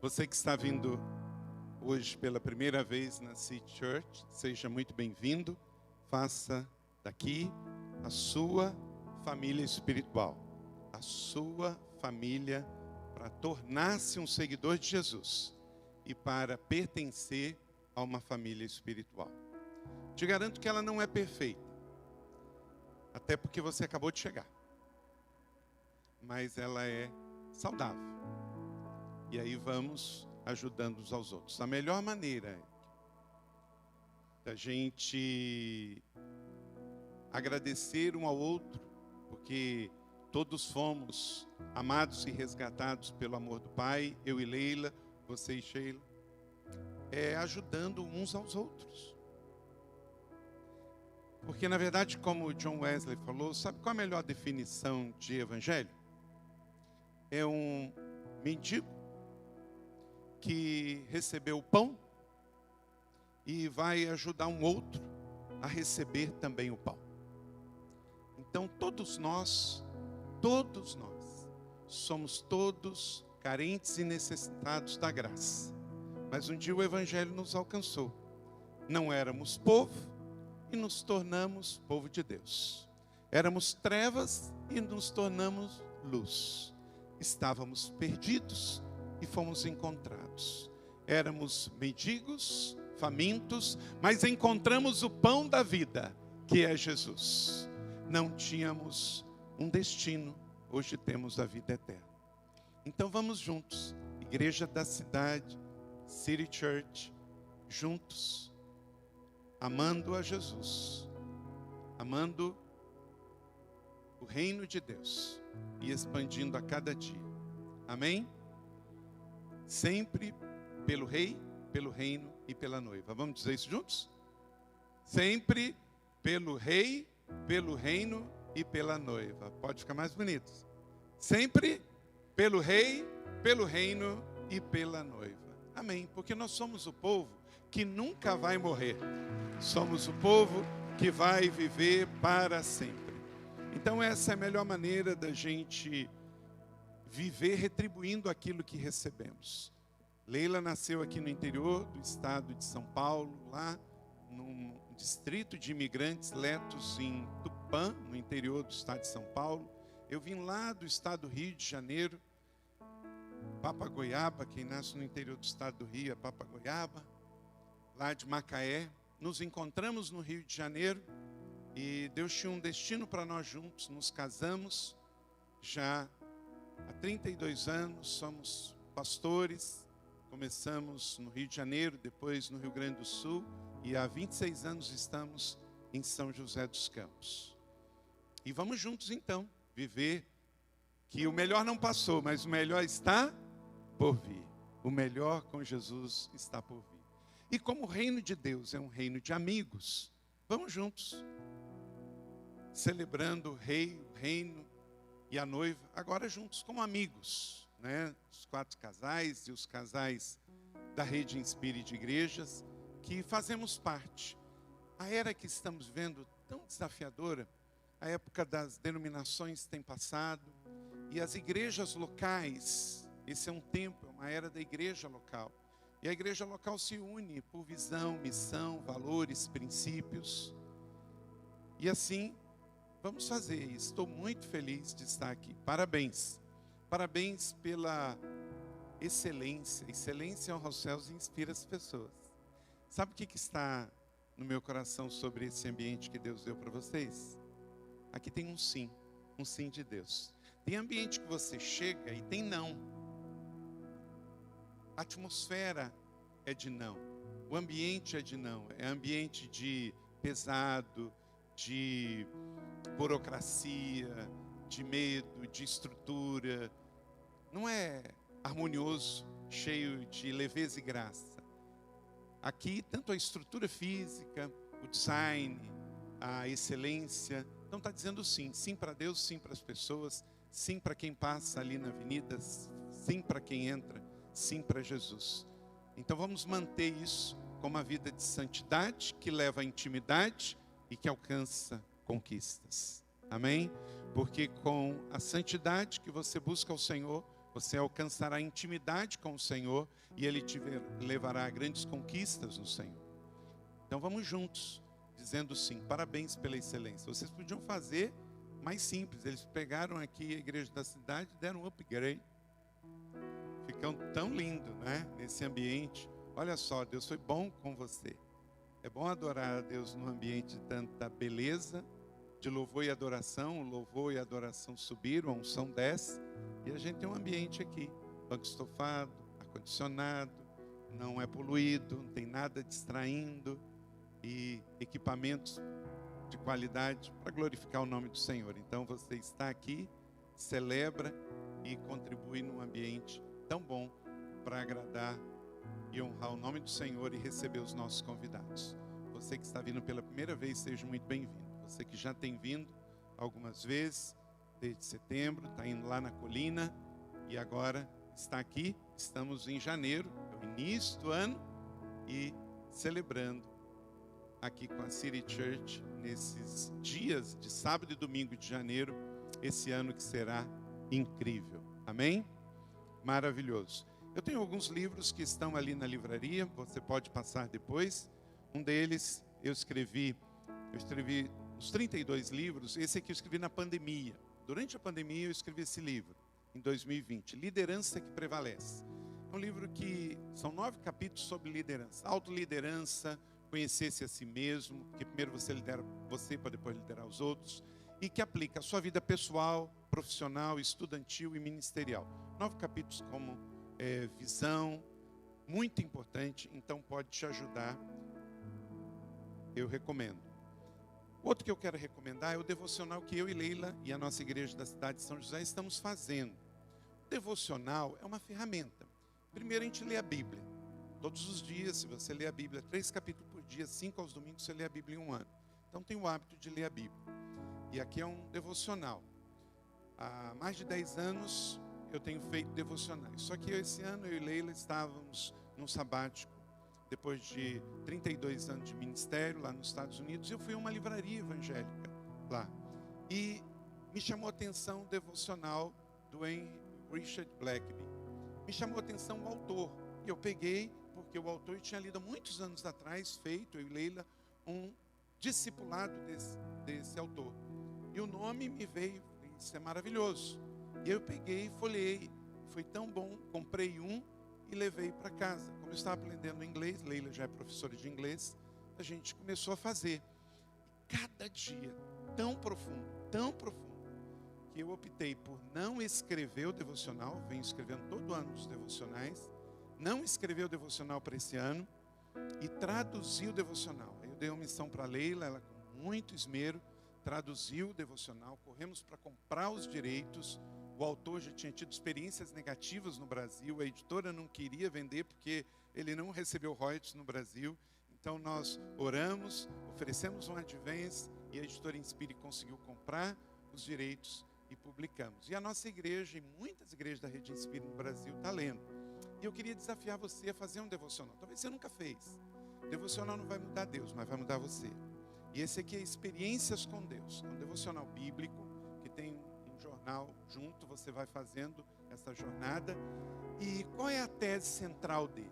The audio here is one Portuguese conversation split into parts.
Você que está vindo hoje pela primeira vez na City Church, seja muito bem-vindo. Faça daqui a sua família espiritual, a sua família para tornar-se um seguidor de Jesus e para pertencer a uma família espiritual. Te garanto que ela não é perfeita, até porque você acabou de chegar, mas ela é saudável. E aí vamos ajudando uns aos outros. A melhor maneira da gente agradecer um ao outro, porque todos fomos amados e resgatados pelo amor do Pai, eu e Leila, você e Sheila, é ajudando uns aos outros. Porque na verdade, como o John Wesley falou, sabe qual é a melhor definição de evangelho? É um mendigo que recebeu o pão e vai ajudar um outro a receber também o pão. Então todos nós somos todos carentes e necessitados da graça. Mas um dia o evangelho nos alcançou. Não éramos povo e nos tornamos povo de Deus. Éramos trevas e nos tornamos luz. Estávamos perdidos e fomos encontrados. Éramos mendigos, famintos, mas encontramos o pão da vida, que é Jesus. Não tínhamos um destino, hoje temos a vida eterna. Então vamos juntos, Igreja da Cidade, City Church, juntos, amando a Jesus, amando o reino de Deus e expandindo a cada dia. Amém? Sempre pelo Rei, pelo reino e pela noiva. Vamos dizer isso juntos? Sempre pelo Rei, pelo reino e pela noiva. Pode ficar mais bonito. Sempre pelo Rei, pelo reino e pela noiva. Amém. Porque nós somos o povo que nunca vai morrer. Somos o povo que vai viver para sempre. Então essa é a melhor maneira da gente viver retribuindo aquilo que recebemos. Leila nasceu aqui no interior do estado de São Paulo, lá num distrito de imigrantes letos em Tupã, no interior do estado de São Paulo. Eu vim lá do estado do Rio de Janeiro, Papagoiaba, quem nasce no interior do estado do Rio é Papagoiaba, lá de Macaé. Nos encontramos no Rio de Janeiro e Deus tinha um destino para nós juntos, nos casamos já há 32 anos, somos pastores, começamos no Rio de Janeiro, depois no Rio Grande do Sul, e há 26 anos estamos em São José dos Campos. E vamos juntos então, viver que o melhor não passou, mas o melhor está por vir. O melhor com Jesus está por vir. E como o reino de Deus é um reino de amigos, vamos juntos, celebrando o rei, o reino e a noiva, agora juntos como amigos, né? Os 4 casais e os casais da Rede Inspire de Igrejas, que fazemos parte. A era que estamos vendo tão desafiadora, a época das denominações tem passado, e as igrejas locais, esse é um tempo, é uma era da igreja local. E a igreja local se une por visão, missão, valores, princípios. E assim, vamos fazer. Estou muito feliz de estar aqui. Parabéns. Parabéns pela excelência. Excelência honra os céus e inspira as pessoas. Sabe o que está no meu coração sobre esse ambiente que Deus deu para vocês? Aqui tem um sim de Deus. Tem ambiente que você chega e tem não. A atmosfera é de não. O ambiente é de não. É ambiente de pesado, de burocracia, de medo, de estrutura. Não é harmonioso, cheio de leveza e graça. Aqui, tanto a estrutura física, o design, a excelência. Então está dizendo sim. Sim para Deus, sim para as pessoas, sim para quem passa ali na avenida, sim para quem entra, sim para Jesus. Então vamos manter isso como uma vida de santidade, que leva à intimidade e que alcança conquistas. Amém? Porque com a santidade que você busca ao Senhor, Você alcançará intimidade com o Senhor e Ele te levará a grandes conquistas no Senhor. Então vamos juntos, dizendo sim, parabéns pela excelência. Vocês podiam fazer mais simples. Eles pegaram aqui a igreja da cidade e deram um upgrade. Ficam tão lindo, né? Nesse ambiente. Olha só, Deus foi bom com você. É bom adorar a Deus num ambiente de tanta beleza, de louvor e adoração. O louvor e a adoração subiram, a unção desce. E a gente tem um ambiente aqui, banco estofado, ar-condicionado, não é poluído, não tem nada distraindo e equipamentos de qualidade para glorificar o nome do Senhor. Então você está aqui, celebra e contribui num ambiente tão bom para agradar e honrar o nome do Senhor e receber os nossos convidados. Você que está vindo pela primeira vez, seja muito bem-vindo. Você que já tem vindo algumas vezes, desde setembro, está indo lá na colina e agora está aqui. Estamos em janeiro, é o início do ano, e celebrando aqui com a City Church, nesses dias de sábado e domingo de janeiro, esse ano que será incrível. Amém? Maravilhoso. Eu tenho alguns livros que estão ali na livraria, você pode passar depois. Um deles eu escrevi uns 32 livros. Esse aqui eu escrevi na pandemia. Durante a pandemia eu escrevi esse livro, em 2020, Liderança que Prevalece. É um livro que são 9 capítulos sobre liderança, autoliderança, conhecer-se a si mesmo, que primeiro você lidera você para depois liderar os outros, e que aplica a sua vida pessoal, profissional, estudantil e ministerial. 9 capítulos como visão, muito importante, então pode te ajudar, eu recomendo. Outro que eu quero recomendar é o devocional que eu e Leila e a nossa igreja da cidade de São José estamos fazendo. O devocional é uma ferramenta. Primeiro a gente lê a Bíblia. Todos os dias, se você lê a Bíblia 3 capítulos por dia, 5 aos domingos, você lê a Bíblia em um ano. Então tem o hábito de ler a Bíblia. E aqui é um devocional. Há mais de 10 anos eu tenho feito devocionais. Só que esse ano eu e Leila estávamos num sabático. Depois de 32 anos de ministério lá nos Estados Unidos, eu fui a uma livraria evangélica lá. E me chamou a atenção o devocional do Henry Richard Blackaby. Me chamou a atenção o autor. E eu peguei, porque o autor tinha lido há muitos anos atrás, feito, eu e Leila, um discipulado desse autor. E o nome me veio, isso é maravilhoso. E eu peguei e folhei. Foi tão bom, comprei um e levei para casa. Como eu estava aprendendo inglês, Leila já é professora de inglês, a gente começou a fazer. Cada dia, tão profundo, que eu optei por não escrever o devocional, venho escrevendo todo ano os devocionais, não escrever o devocional para esse ano e traduzir o devocional. Eu dei uma missão para a Leila, ela com muito esmero traduziu o devocional, corremos para comprar os direitos. O autor já tinha tido experiências negativas no Brasil, a editora não queria vender porque ele não recebeu royalties no Brasil. Então nós oramos, oferecemos um advance e a editora Inspire conseguiu comprar os direitos e publicamos. E a nossa igreja e muitas igrejas da Rede Inspire no Brasil estão lendo. E eu queria desafiar você a fazer um devocional. Talvez você nunca fez. Devocional não vai mudar Deus, mas vai mudar você. E esse aqui é Experiências com Deus. É um devocional bíblico que tem um jornal junto, você vai fazendo essa jornada. E qual é a tese central dele?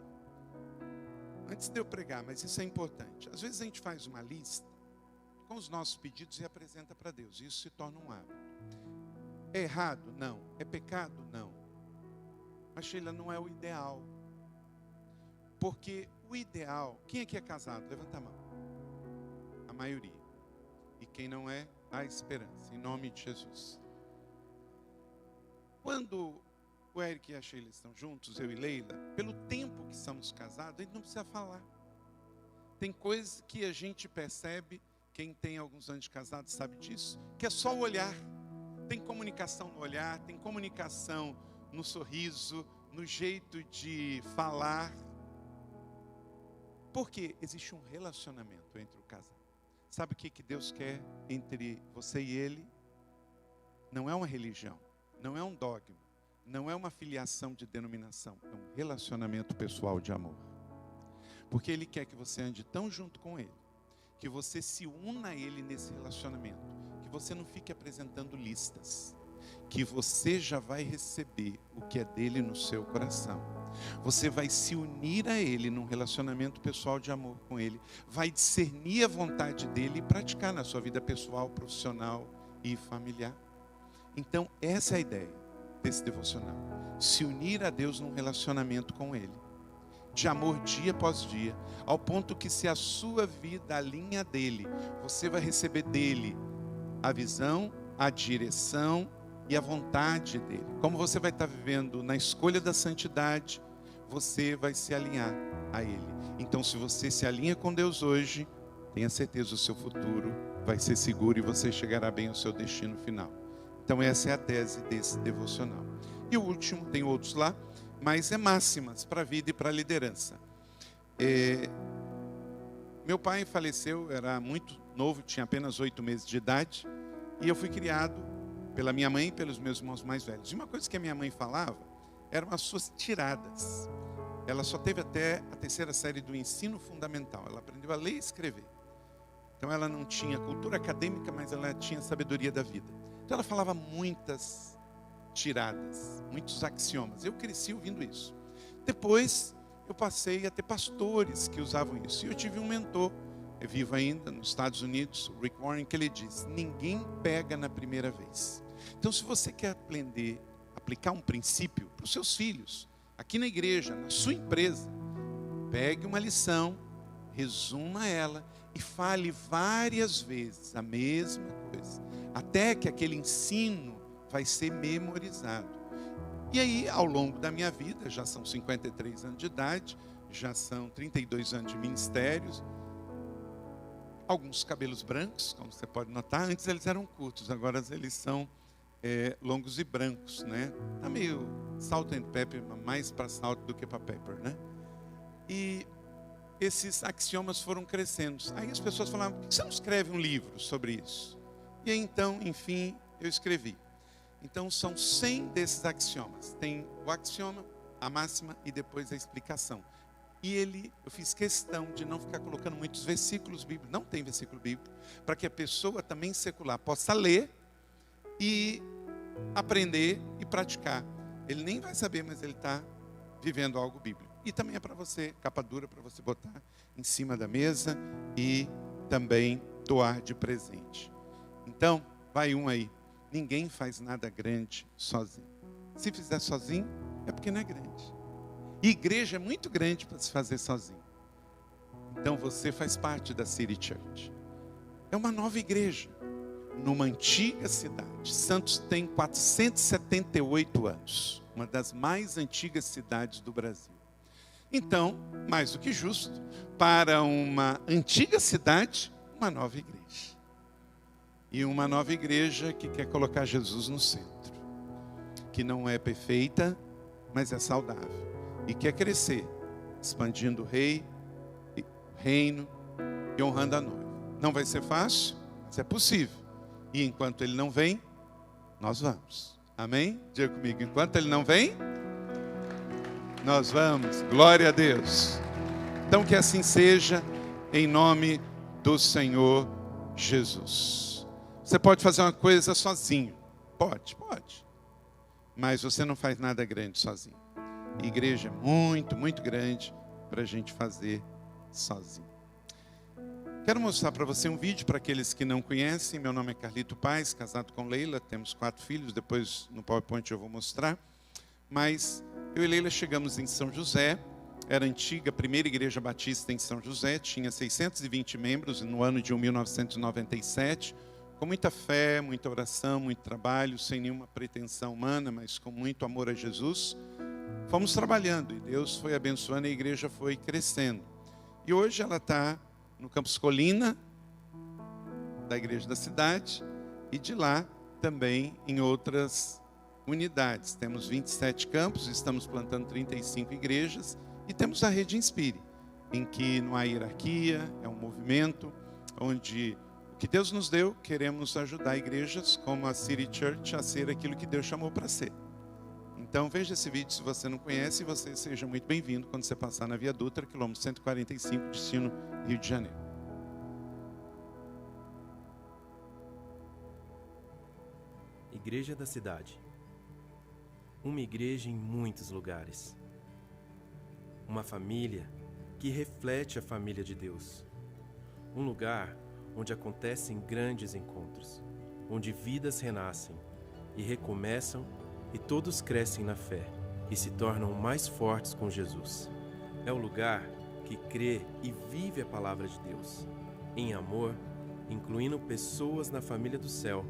Antes de eu pregar, mas isso é importante. Às vezes a gente faz uma lista com os nossos pedidos e apresenta para Deus. Isso se torna um hábito. É errado? Não. É pecado? Não. Mas Sheila, não é o ideal. Porque o ideal... Quem aqui é casado? Levanta a mão. A maioria. E quem não é, há esperança. Em nome de Jesus. Quando o Eric e a Sheila estão juntos, eu e Leila, pelo tempo que somos casados, a gente não precisa falar. Tem coisas que a gente percebe, quem tem alguns anos de casado sabe disso, que é só o olhar. Tem comunicação no olhar, tem comunicação no sorriso, no jeito de falar. Porque existe um relacionamento entre o casal. Sabe o que Deus quer entre você e ele? Não é uma religião, não é um dogma, não é uma filiação de denominação, é um relacionamento pessoal de amor. Porque Ele quer que você ande tão junto com Ele, que você se una a Ele nesse relacionamento, que você não fique apresentando listas, que você já vai receber o que é dele no seu coração. Você vai se unir a ele num relacionamento pessoal de amor com ele, vai discernir a vontade dele e praticar na sua vida pessoal, profissional e familiar. Então, essa é a ideia desse devocional. Se unir a Deus num relacionamento com ele, de amor dia após dia, ao ponto que se a sua vida alinha dele, você vai receber dele a visão, a direção e a vontade dele. Como você vai estar vivendo na escolha da santidade, você vai se alinhar a ele. Então, se você se alinha com Deus hoje, tenha certeza, o seu futuro vai ser seguro e você chegará bem ao seu destino final. Então, essa é a tese desse devocional. E o último, tem outros lá, mas é máximas para a vida e para a liderança. Meu pai faleceu, era muito novo, tinha apenas 8 meses de idade, e eu fui criado pela minha mãe e pelos meus irmãos mais velhos. E uma coisa que a minha mãe falava eram as suas tiradas. Ela só teve até a 3ª série do ensino fundamental. Ela aprendeu a ler e escrever. Então ela não tinha cultura acadêmica, mas ela tinha sabedoria da vida. Então ela falava muitas tiradas, muitos axiomas. Eu cresci ouvindo isso. Depois eu passei a ter pastores que usavam isso. E eu tive um mentor, é vivo ainda, nos Estados Unidos, o Rick Warren, que ele diz: ninguém pega na primeira vez. Então, se você quer aprender, aplicar um princípio para os seus filhos, aqui na igreja, na sua empresa, pegue uma lição, resuma ela e fale várias vezes a mesma coisa, até que aquele ensino vai ser memorizado. E aí, ao longo da minha vida, já são 53 anos de idade, já são 32 anos de ministérios, alguns cabelos brancos, como você pode notar. Antes eles eram curtos, agora eles são longos e brancos, né? Tá meio salt and pepper, mais para salt do que para pepper, né? E esses axiomas foram crescendo. Aí as pessoas falavam: por que você não escreve um livro sobre isso? E aí então, enfim, eu escrevi. Então são 100 desses axiomas. Tem o axioma, a máxima e depois a explicação. E eu fiz questão de não ficar colocando muitos versículos bíblicos, não tem versículo bíblico, para que a pessoa também secular possa ler e aprender e praticar. Ele nem vai saber, mas ele está vivendo algo bíblico. E também é para você, capa dura, para você botar em cima da mesa e também doar de presente. Então, vai um aí. Ninguém faz nada grande sozinho. Se fizer sozinho, é porque não é grande. E igreja é muito grande para se fazer sozinho. Então você faz parte da City Church. É uma nova igreja, numa antiga cidade. Santos tem 478 anos. Uma das mais antigas cidades do Brasil. Então, mais do que justo, para uma antiga cidade, uma nova igreja. E uma nova igreja que quer colocar Jesus no centro. Que não é perfeita, mas é saudável. E quer crescer, expandindo o reino e honrando a noiva. Não vai ser fácil, mas é possível. E enquanto ele não vem, nós vamos. Amém? Diga comigo, enquanto ele não vem, nós vamos. Glória a Deus. Então que assim seja, em nome do Senhor Jesus. Você pode fazer uma coisa sozinho. Pode. Mas você não faz nada grande sozinho. Igreja é muito, muito grande para a gente fazer sozinho. Quero mostrar para você um vídeo para aqueles que não conhecem. Meu nome é Carlito Paz, casado com Leila, temos 4 filhos, depois no PowerPoint eu vou mostrar. Mas eu e Leila chegamos em São José, era a antiga primeira igreja batista em São José, tinha 620 membros no ano de 1997, com muita fé, muita oração, muito trabalho, sem nenhuma pretensão humana, mas com muito amor a Jesus. Fomos trabalhando e Deus foi abençoando e a igreja foi crescendo. E hoje ela está no Campus Colina, da igreja da cidade, e de lá também em outras unidades. Temos 27 campos, estamos plantando 35 igrejas e temos a Rede Inspire, em que não há hierarquia, é um movimento onde o que Deus nos deu, queremos ajudar igrejas como a City Church a ser aquilo que Deus chamou para ser. Então veja esse vídeo se você não conhece e você seja muito bem-vindo quando você passar na Via Dutra, quilômetro 145, destino Rio de Janeiro. Igreja da cidade. Uma igreja em muitos lugares. Uma família que reflete a família de Deus. Um lugar onde acontecem grandes encontros, onde vidas renascem e recomeçam e todos crescem na fé e se tornam mais fortes com Jesus. É o lugar que crê e vive a palavra de Deus, em amor, incluindo pessoas na família do céu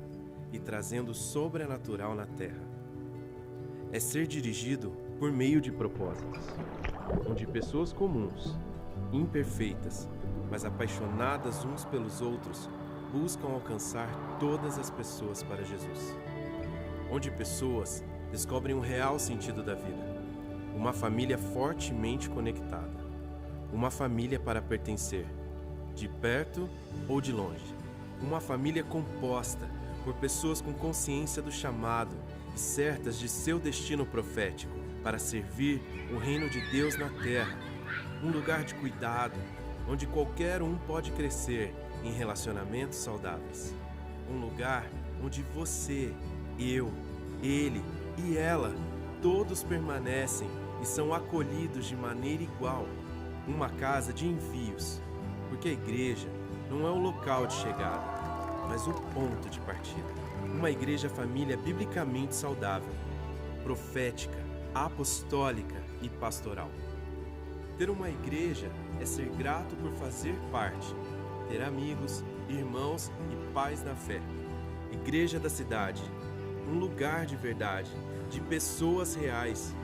e trazendo o sobrenatural na terra. É ser dirigido por meio de propósitos, onde pessoas comuns, imperfeitas, mas apaixonadas uns pelos outros, buscam alcançar todas as pessoas para Jesus. Onde pessoas descobrem o real sentido da vida. Uma família fortemente conectada. Uma família para pertencer, de perto ou de longe. Uma família composta por pessoas com consciência do chamado e certas de seu destino profético para servir o reino de Deus na terra. Um lugar de cuidado, onde qualquer um pode crescer em relacionamentos saudáveis. Um lugar onde você, eu, ele e ela, todos permanecem e são acolhidos de maneira igual. Uma casa de envios, porque a igreja não é o local de chegada, mas o ponto de partida. Uma igreja família biblicamente saudável, profética, apostólica e pastoral. Ter uma igreja é ser grato por fazer parte, ter amigos, irmãos e pais na fé. Igreja da cidade, um lugar de verdade, de pessoas reais,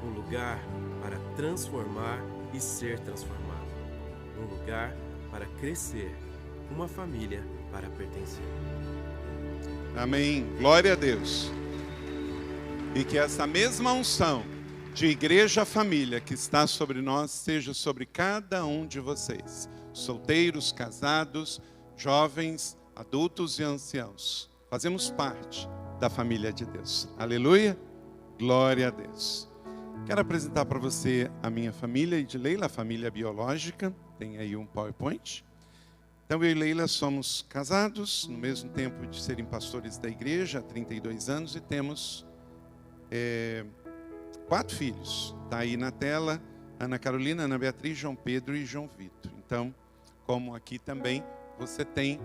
um lugar para transformar e ser transformado, um lugar para crescer, uma família para pertencer. Amém. Glória a Deus. E que essa mesma unção de igreja família que está sobre nós seja sobre cada um de vocês, solteiros, casados, jovens, adultos e anciãos. Fazemos parte da família de Deus. Aleluia. Glória a Deus. Quero apresentar para você a minha família, e de Leila, a família biológica. Tem aí um PowerPoint. Então, eu e Leila somos casados, no mesmo tempo de serem pastores da igreja, há 32 anos, e temos 4 filhos. Está aí na tela, Ana Carolina, Ana Beatriz, João Pedro e João Vitor. Então, como aqui também, você tem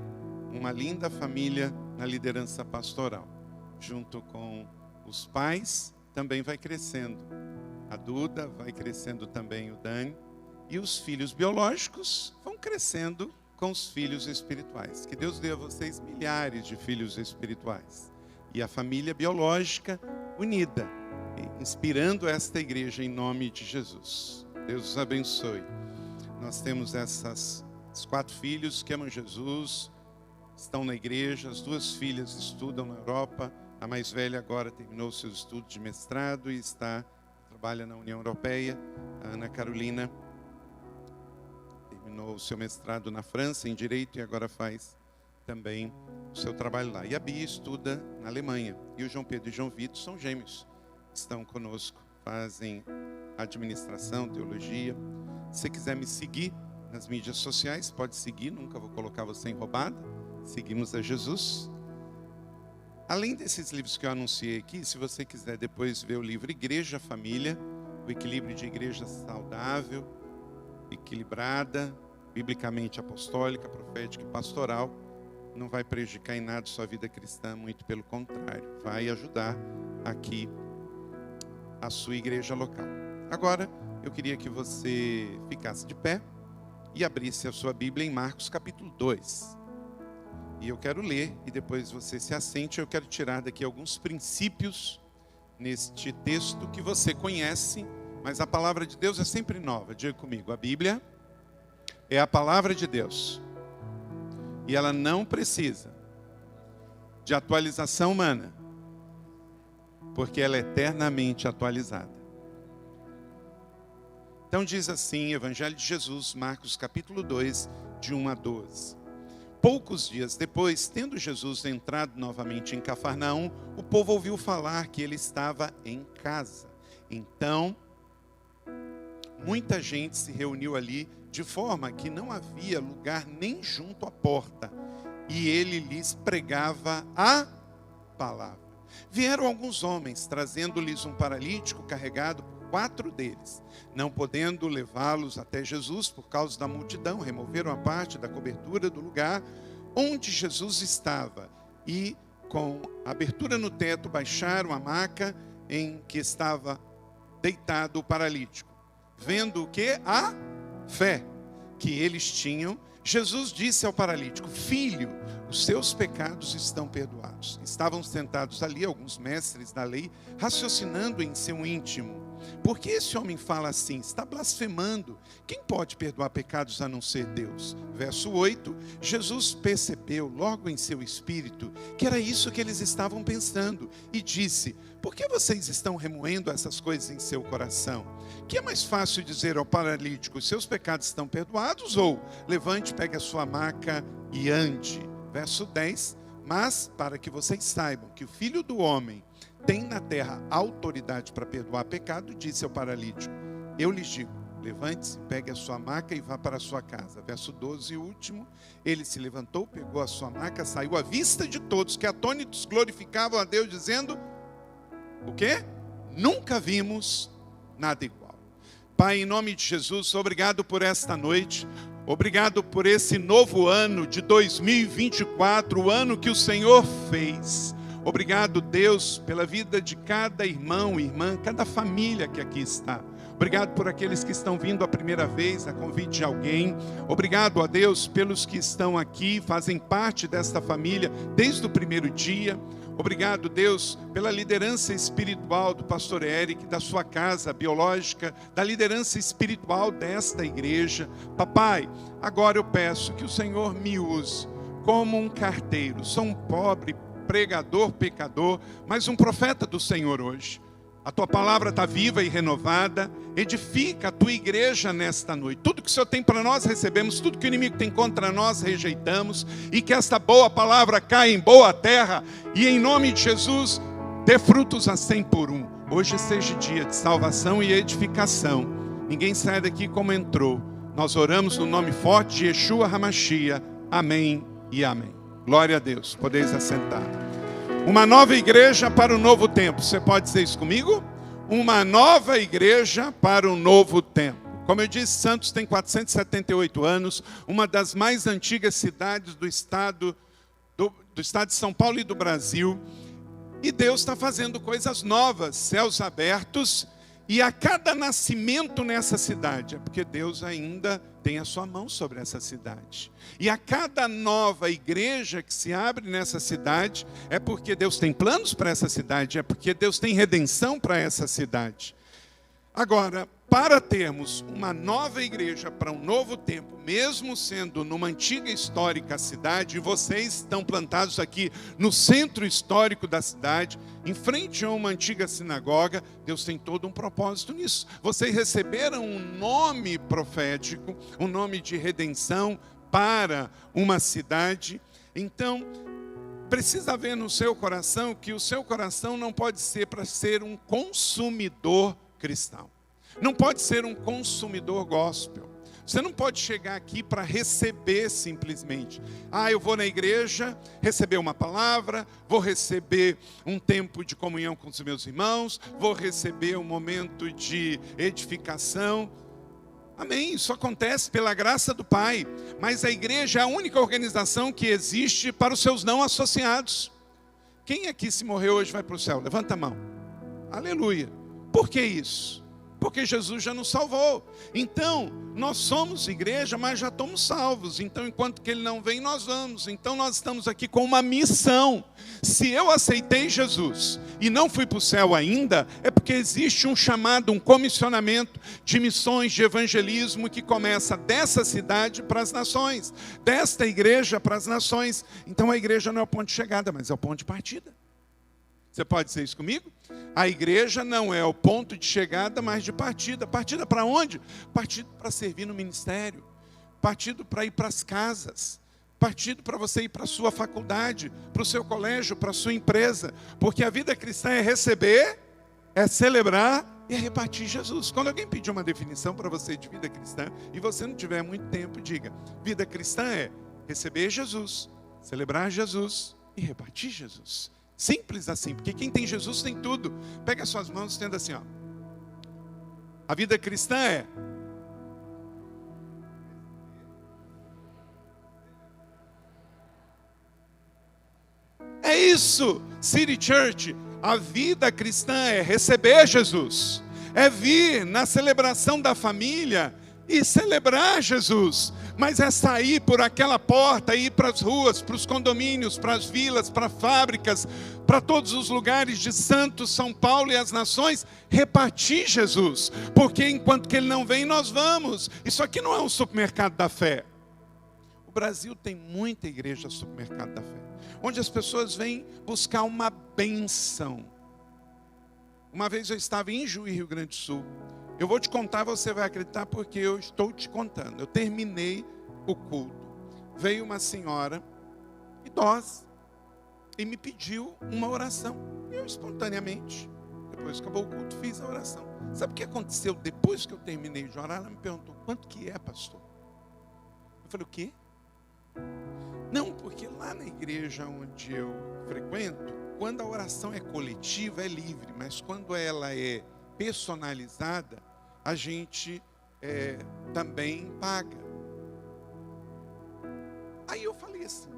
uma linda família na liderança pastoral. Junto com os pais, também vai crescendo. A Duda, vai crescendo também o Dani. E os filhos biológicos vão crescendo com os filhos espirituais. Que Deus dê a vocês milhares de filhos espirituais. E a família biológica unida, inspirando esta igreja em nome de Jesus. Deus os abençoe. Nós temos esses 4 filhos que amam Jesus, estão na igreja. As 2 filhas estudam na Europa. A mais velha agora terminou seus estudos de mestrado e trabalha na União Europeia. A Ana Carolina terminou o seu mestrado na França em Direito e agora faz também o seu trabalho lá. E a Bia estuda na Alemanha. E o João Pedro e João Vitor são gêmeos. Estão conosco, fazem administração, teologia. Se você quiser me seguir nas mídias sociais, pode seguir, nunca vou colocar você em roubada. Seguimos a Jesus. Além desses livros que eu anunciei aqui, se você quiser depois ver o livro Igreja Família, o equilíbrio de igreja saudável, equilibrada, biblicamente apostólica, profética e pastoral, não vai prejudicar em nada sua vida cristã, muito pelo contrário, vai ajudar aqui a sua igreja local. Agora, eu queria que você ficasse de pé e abrisse a sua Bíblia em Marcos capítulo 2. E eu quero ler, e depois você se assente. Eu quero tirar daqui alguns princípios neste texto que você conhece, mas a palavra de Deus é sempre nova. Diga comigo, a Bíblia é a palavra de Deus. E ela não precisa de atualização humana, porque ela é eternamente atualizada. Então diz assim, Evangelho de Jesus, Marcos capítulo 2, de 1 a 12. Poucos dias depois, tendo Jesus entrado novamente em Cafarnaum, o povo ouviu falar que ele estava em casa. Então, muita gente se reuniu ali, de forma que não havia lugar nem junto à porta. E ele lhes pregava a palavra. Vieram alguns homens, trazendo-lhes um paralítico carregado por 4 deles. Não podendo levá-los até Jesus por causa da multidão, removeram a parte da cobertura do lugar onde Jesus estava e, com a abertura no teto, baixaram a maca em que estava deitado o paralítico. Vendo o que? A fé que eles tinham, Jesus disse ao paralítico: filho, os seus pecados estão perdoados. Estavam sentados ali alguns mestres da lei, raciocinando em seu íntimo: por que esse homem fala assim? Está blasfemando. Quem pode perdoar pecados a não ser Deus? Verso 8, Jesus percebeu logo em seu espírito que era isso que eles estavam pensando e disse: por que vocês estão remoendo essas coisas em seu coração? Que é mais fácil dizer ao paralítico: seus pecados estão perdoados, ou levante, pegue a sua maca e ande? Verso 10, mas para que vocês saibam que o Filho do Homem tem na terra autoridade para perdoar pecado, disse ao paralítico: eu lhes digo, levante-se, pegue a sua maca e vá para a sua casa. Verso 12 e último, ele se levantou, pegou a sua maca, saiu à vista de todos, que atônitos glorificavam a Deus, dizendo: o quê? Nunca vimos nada igual. Pai, em nome de Jesus, obrigado por esta noite. Obrigado por esse novo ano de 2024, o ano que o Senhor fez. Obrigado, Deus, pela vida de cada irmão e irmã, cada família que aqui está. Obrigado por aqueles que estão vindo a primeira vez, a convite de alguém. Obrigado a Deus pelos que estão aqui, fazem parte desta família desde o primeiro dia. Obrigado, Deus, pela liderança espiritual do pastor Eric, da sua casa biológica, da liderança espiritual desta igreja. Papai, agora eu peço que o Senhor me use como um carteiro. Sou um pobre pregador, pecador, mas um profeta do Senhor hoje. A tua palavra está viva e renovada. Edifica a tua igreja nesta noite. Tudo que o Senhor tem para nós recebemos, tudo que o inimigo tem contra nós rejeitamos, e que esta boa palavra caia em boa terra e em nome de Jesus dê frutos a 100 por 1. Hoje seja dia de salvação e edificação. Ninguém sai daqui como entrou. Nós oramos no nome forte de Yeshua HaMashiach. Amém e amém. Glória a Deus. Podeis assentar. Uma nova igreja para o novo tempo. Você pode dizer isso comigo? Uma nova igreja para o novo tempo. Como eu disse, Santos tem 478 anos, uma das mais antigas cidades do estado de São Paulo e do Brasil. E Deus está fazendo coisas novas, céus abertos. E a cada nascimento nessa cidade, é porque Deus ainda tem a sua mão sobre essa cidade. E a cada nova igreja que se abre nessa cidade, é porque Deus tem planos para essa cidade, é porque Deus tem redenção para essa cidade. Agora, para termos uma nova igreja para um novo tempo, mesmo sendo numa antiga histórica cidade, e vocês estão plantados aqui no centro histórico da cidade, em frente a uma antiga sinagoga, Deus tem todo um propósito nisso. Vocês receberam um nome profético, um nome de redenção para uma cidade. Então, precisa haver no seu coração que o seu coração não pode ser para ser um consumidor cristão. Não pode ser um consumidor gospel. Você não pode chegar aqui para receber simplesmente. Eu vou na igreja, receber uma palavra, vou receber um tempo de comunhão com os meus irmãos, vou receber um momento de edificação. Amém, isso acontece pela graça do Pai. Mas a igreja é a única organização que existe para os seus não associados. Quem aqui se morrer hoje vai para o céu? Levanta a mão. Aleluia. Por que isso? Porque Jesus já nos salvou. Então, nós somos igreja, mas já estamos salvos. Então, enquanto que Ele não vem, nós vamos. Então, nós estamos aqui com uma missão. Se eu aceitei Jesus e não fui para o céu ainda, é porque existe um chamado, um comissionamento de missões, de evangelismo, que começa dessa cidade para as nações, desta igreja para as nações. Então, a igreja não é o ponto de chegada, mas é o ponto de partida. Você pode dizer isso comigo? A igreja não é o ponto de chegada, mas de partida. Partida para onde? Partido para servir no ministério. Partido para ir para as casas. Partido para você ir para a sua faculdade, para o seu colégio, para a sua empresa. Porque a vida cristã é receber, é celebrar e é repartir Jesus. Quando alguém pedir uma definição para você de vida cristã, e você não tiver muito tempo, diga: vida cristã é receber Jesus, celebrar Jesus e repartir Jesus. Simples assim, porque quem tem Jesus tem tudo. Pega as suas mãos e estenda assim, ó. A vida cristã é isso, City Church. A vida cristã é receber Jesus, é vir na celebração da família e celebrar Jesus, mas é sair por aquela porta, ir para as ruas, para os condomínios, para as vilas, para fábricas, para todos os lugares de Santos, São Paulo e as nações, repartir Jesus, porque enquanto que Ele não vem, nós vamos. Isso aqui não é um supermercado da fé. O Brasil tem muita igreja supermercado da fé, onde as pessoas vêm buscar uma bênção. Uma vez eu estava em Juí, Rio Grande do Sul. Eu vou te contar, você vai acreditar, porque eu estou te contando. Eu terminei o culto. Veio uma senhora idosa e me pediu uma oração. Eu espontaneamente, depois que acabou o culto, fiz a oração. Sabe o que aconteceu depois que eu terminei de orar? Ela me perguntou: quanto que é, pastor? Eu falei: o quê? Não, porque lá na igreja onde eu frequento, quando a oração é coletiva, é livre, mas quando ela é personalizada, a gente também paga. Aí eu falei assim,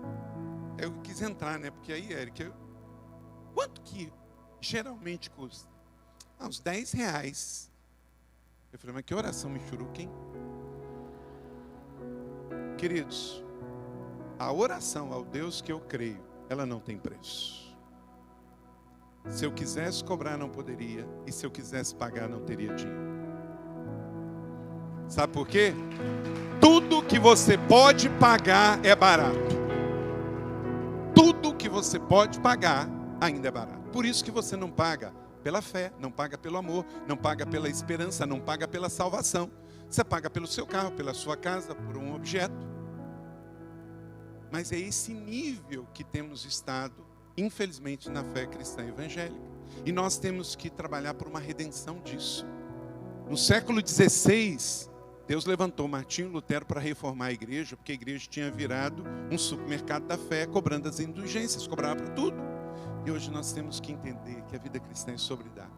eu quis entrar, né? Porque aí, Érica, quanto que geralmente custa? Uns R$10. Eu falei: mas que oração michuruca, hein? Queridos, a oração ao Deus que eu creio, ela não tem preço. Se eu quisesse cobrar, não poderia. E se eu quisesse pagar, não teria dinheiro. Sabe por quê? Tudo que você pode pagar é barato. Tudo que você pode pagar ainda é barato. Por isso que você não paga pela fé, não paga pelo amor, não paga pela esperança, não paga pela salvação. Você paga pelo seu carro, pela sua casa, por um objeto. Mas é esse nível que temos estado, infelizmente, na fé cristã evangélica. E nós temos que trabalhar por uma redenção disso. No século XVI, Deus levantou Martinho Lutero para reformar a igreja, porque a igreja tinha virado um supermercado da fé, cobrando as indulgências, cobrava para tudo. E hoje nós temos que entender que a vida cristã é sobre dar.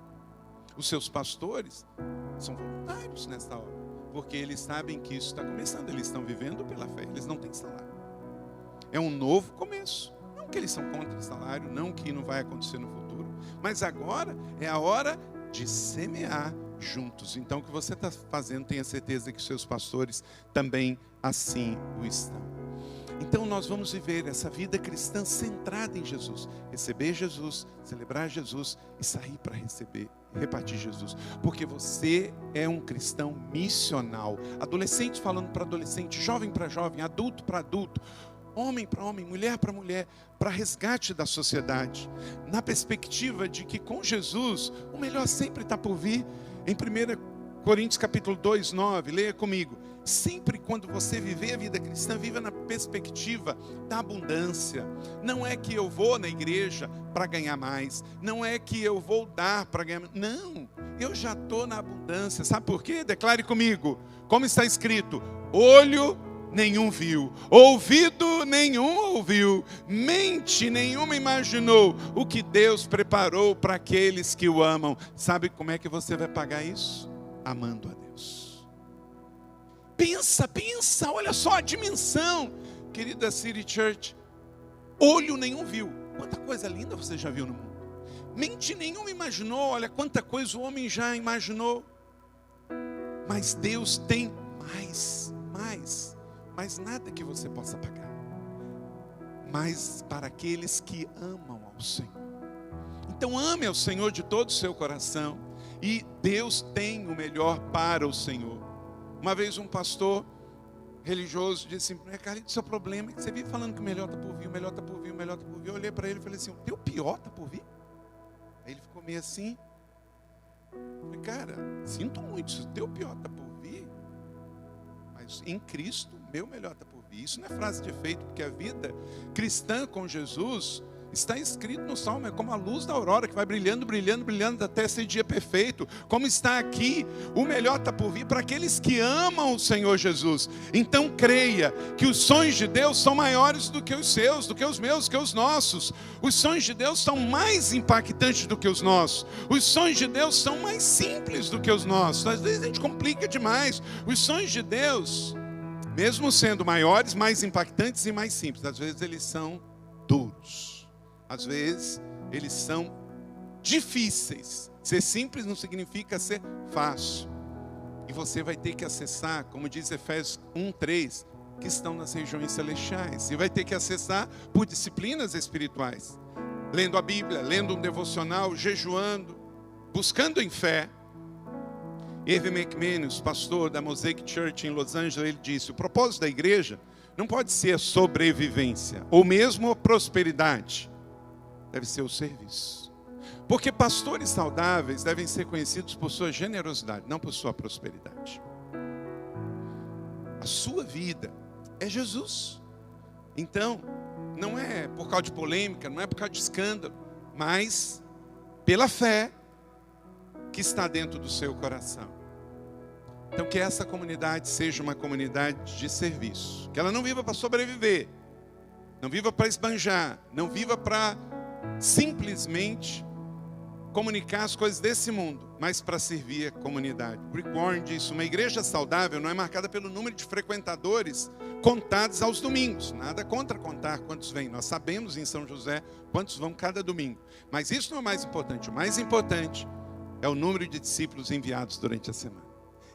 Os seus pastores são voluntários nessa hora, porque eles sabem que isso está começando, eles estão vivendo pela fé, eles não têm salário. É um novo começo. Não que eles são contra o salário, não que não vai acontecer no futuro, mas agora é a hora de semear juntos. Então, o que você está fazendo, tenha certeza que seus pastores também assim o estão. Então, nós vamos viver essa vida cristã centrada em Jesus. Receber Jesus, celebrar Jesus e sair para receber, repartir Jesus. Porque você é um cristão missional. Adolescente falando para adolescente, jovem para jovem, adulto para adulto. Homem para homem, mulher para mulher, para resgate da sociedade, na perspectiva de que com Jesus, o melhor sempre está por vir. Em 1 Coríntios capítulo 2, 9, leia comigo. Sempre quando você viver a vida cristã, viva na perspectiva da abundância. Não é que eu vou na igreja para ganhar mais, não é que eu vou dar para ganhar mais. Não, eu já estou na abundância. Sabe por quê? Declare comigo, como está escrito: olho nenhum viu, ouvido nenhum ouviu, mente nenhuma imaginou o que Deus preparou para aqueles que o amam. Sabe como é que você vai pagar isso? Amando a Deus. Pensa, olha só a dimensão, querida City Church. Olho nenhum viu, quanta coisa linda você já viu no mundo. Mente nenhuma imaginou, olha quanta coisa o homem já imaginou. Mas Deus tem mais nada que você possa pagar. Mas para aqueles que amam ao Senhor. Então ame ao Senhor de todo o seu coração. E Deus tem o melhor para o Senhor. Uma vez um pastor religioso disse assim: Carlito, seu problema é que você vive falando que o melhor está por vir, o melhor está por vir, o melhor está por vir. Eu olhei para ele e falei assim: o teu pior está por vir? Aí ele ficou meio assim. Eu falei: cara, sinto muito, se o teu pior está por vir, mas em Cristo, meu melhor está por vir. Isso não é frase de efeito, porque a vida cristã com Jesus Está escrito no Salmo, é como a luz da aurora que vai brilhando, brilhando, brilhando até esse dia perfeito. Como está aqui, o melhor está por vir para aqueles que amam o Senhor Jesus. Então creia que os sonhos de Deus são maiores do que os seus, do que os meus, do que os nossos. Os sonhos de Deus são mais impactantes do que os nossos. Os sonhos de Deus são mais simples do que os nossos. Às vezes a gente complica demais. Os sonhos de Deus, mesmo sendo maiores, mais impactantes e mais simples, às vezes eles são duros. Às vezes, eles são difíceis. Ser simples não significa ser fácil. E você vai ter que acessar, como diz Efésios 1:3, que estão nas regiões celestiais. E vai ter que acessar por disciplinas espirituais. Lendo a Bíblia, lendo um devocional, jejuando, buscando em fé. Irving McManus, pastor da Mosaic Church em Los Angeles, ele disse: o propósito da igreja não pode ser a sobrevivência, ou mesmo a prosperidade. Deve ser o serviço. Porque pastores saudáveis devem ser conhecidos por sua generosidade, não por sua prosperidade. A sua vida é Jesus. Então, não é por causa de polêmica, não é por causa de escândalo, mas pela fé que está dentro do seu coração. Então, que essa comunidade seja uma comunidade de serviço. Que ela não viva para sobreviver, não viva para esbanjar, não viva para simplesmente comunicar as coisas desse mundo, mas para servir a comunidade. Rick Warren disse: uma igreja saudável não é marcada pelo número de frequentadores contados aos domingos. Nada contra contar quantos vêm. Nós sabemos em São José quantos vão cada domingo. Mas isso não é o mais importante. O mais importante é o número de discípulos enviados durante a semana.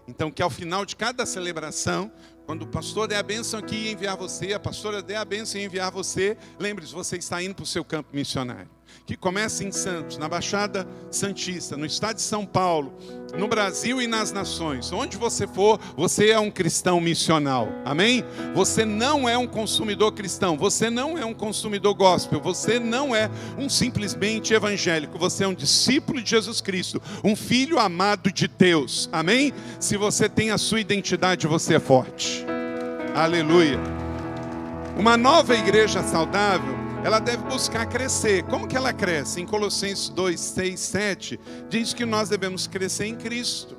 Então, que ao final de cada celebração, quando o pastor der a bênção aqui e enviar você, a pastora der a bênção e enviar você, lembre-se, você está indo para o seu campo missionário. Que começa em Santos, na Baixada Santista, no estado de São Paulo, no Brasil e nas nações. Onde você for, você é um cristão missional. Amém? Você não é um consumidor cristão, você não é um consumidor gospel, você não é um simplesmente evangélico, você é um discípulo de Jesus Cristo, um filho amado de Deus. Amém? Se você tem a sua identidade, você é forte. Aleluia. Uma nova igreja saudável, ela deve buscar crescer. Como que ela cresce? Em Colossenses 2:6-7, diz que nós devemos crescer em Cristo.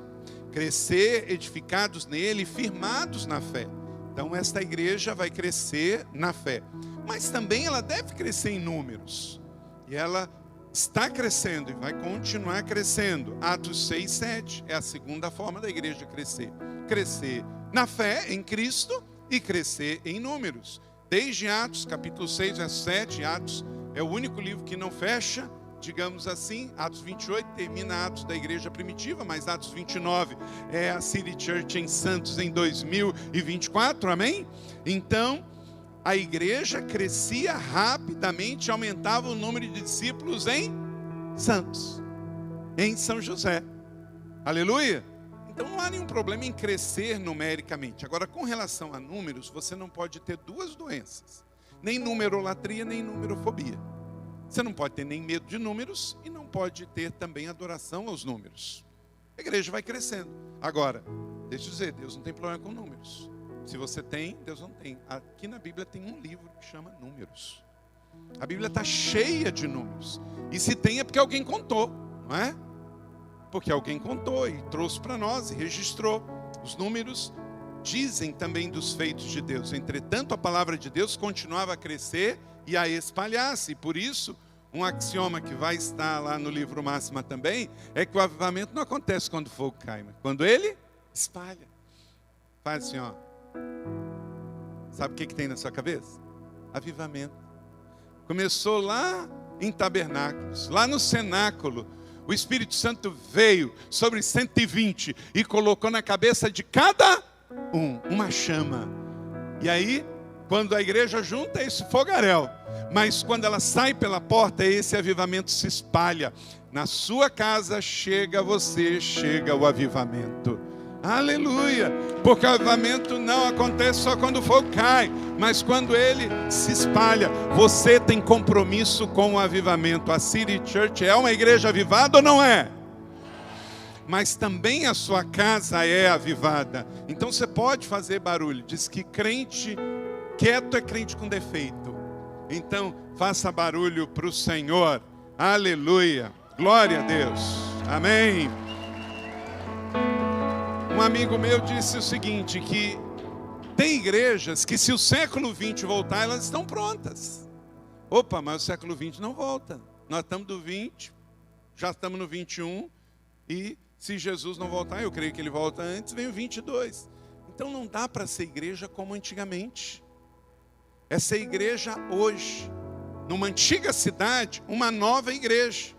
Crescer edificados nele, firmados na fé. Então esta igreja vai crescer na fé. Mas também ela deve crescer em números. E ela está crescendo e vai continuar crescendo. Atos 6:7 é a segunda forma da igreja crescer. Crescer na fé em Cristo e crescer em números. Desde Atos, capítulo 6, verso 7, Atos é o único livro que não fecha, digamos assim. Atos 28 termina Atos da igreja primitiva, mas Atos 29 é a City Church em Santos em 2024, amém? Então, a igreja crescia rapidamente, aumentava o número de discípulos em Santos, em São José. Aleluia! Então não há nenhum problema em crescer numericamente. Agora, com relação a números, você não pode ter duas doenças. Nem numerolatria, nem numerofobia. Você não pode ter nem medo de números e não pode ter também adoração aos números. A igreja vai crescendo. Agora, deixa eu dizer, Deus não tem problema com números. Se você tem, Deus não tem. Aqui na Bíblia tem um livro que chama Números. A Bíblia está cheia de números. E se tem é porque alguém contou, não é? Porque alguém contou e trouxe para nós e registrou. Os números dizem também dos feitos de Deus. Entretanto, a palavra de Deus continuava a crescer e a espalhar-se. E por isso, um axioma que vai estar lá no livro Máxima também, é que o avivamento não acontece quando o fogo cai, mas quando ele espalha. Faz assim, ó. Sabe o que tem na sua cabeça? Avivamento. Começou lá em tabernáculos, lá no cenáculo. O Espírito Santo veio sobre 120 e colocou na cabeça de cada uma chama. E aí, quando a igreja junta, é esse fogaréu. Mas quando ela sai pela porta, esse avivamento se espalha. Na sua casa chega você, chega o avivamento. Aleluia! Porque o avivamento não acontece só quando o fogo cai, mas quando ele se espalha. Você tem compromisso com o avivamento. A City Church é uma igreja avivada ou não é? Mas também a sua casa é avivada. Então você pode fazer barulho. Diz que crente quieto é crente com defeito. Então, faça barulho para o Senhor. Aleluia. Glória a Deus. Amém. Um amigo meu disse o seguinte, que tem igrejas que se o século XX voltar, elas estão prontas. Opa, mas o século XX não volta. Nós estamos do 20, já estamos no 21, e se Jesus não voltar, eu creio que ele volta antes, vem o 22. Então não dá para ser igreja como antigamente. É ser igreja hoje. Numa antiga cidade, uma nova igreja.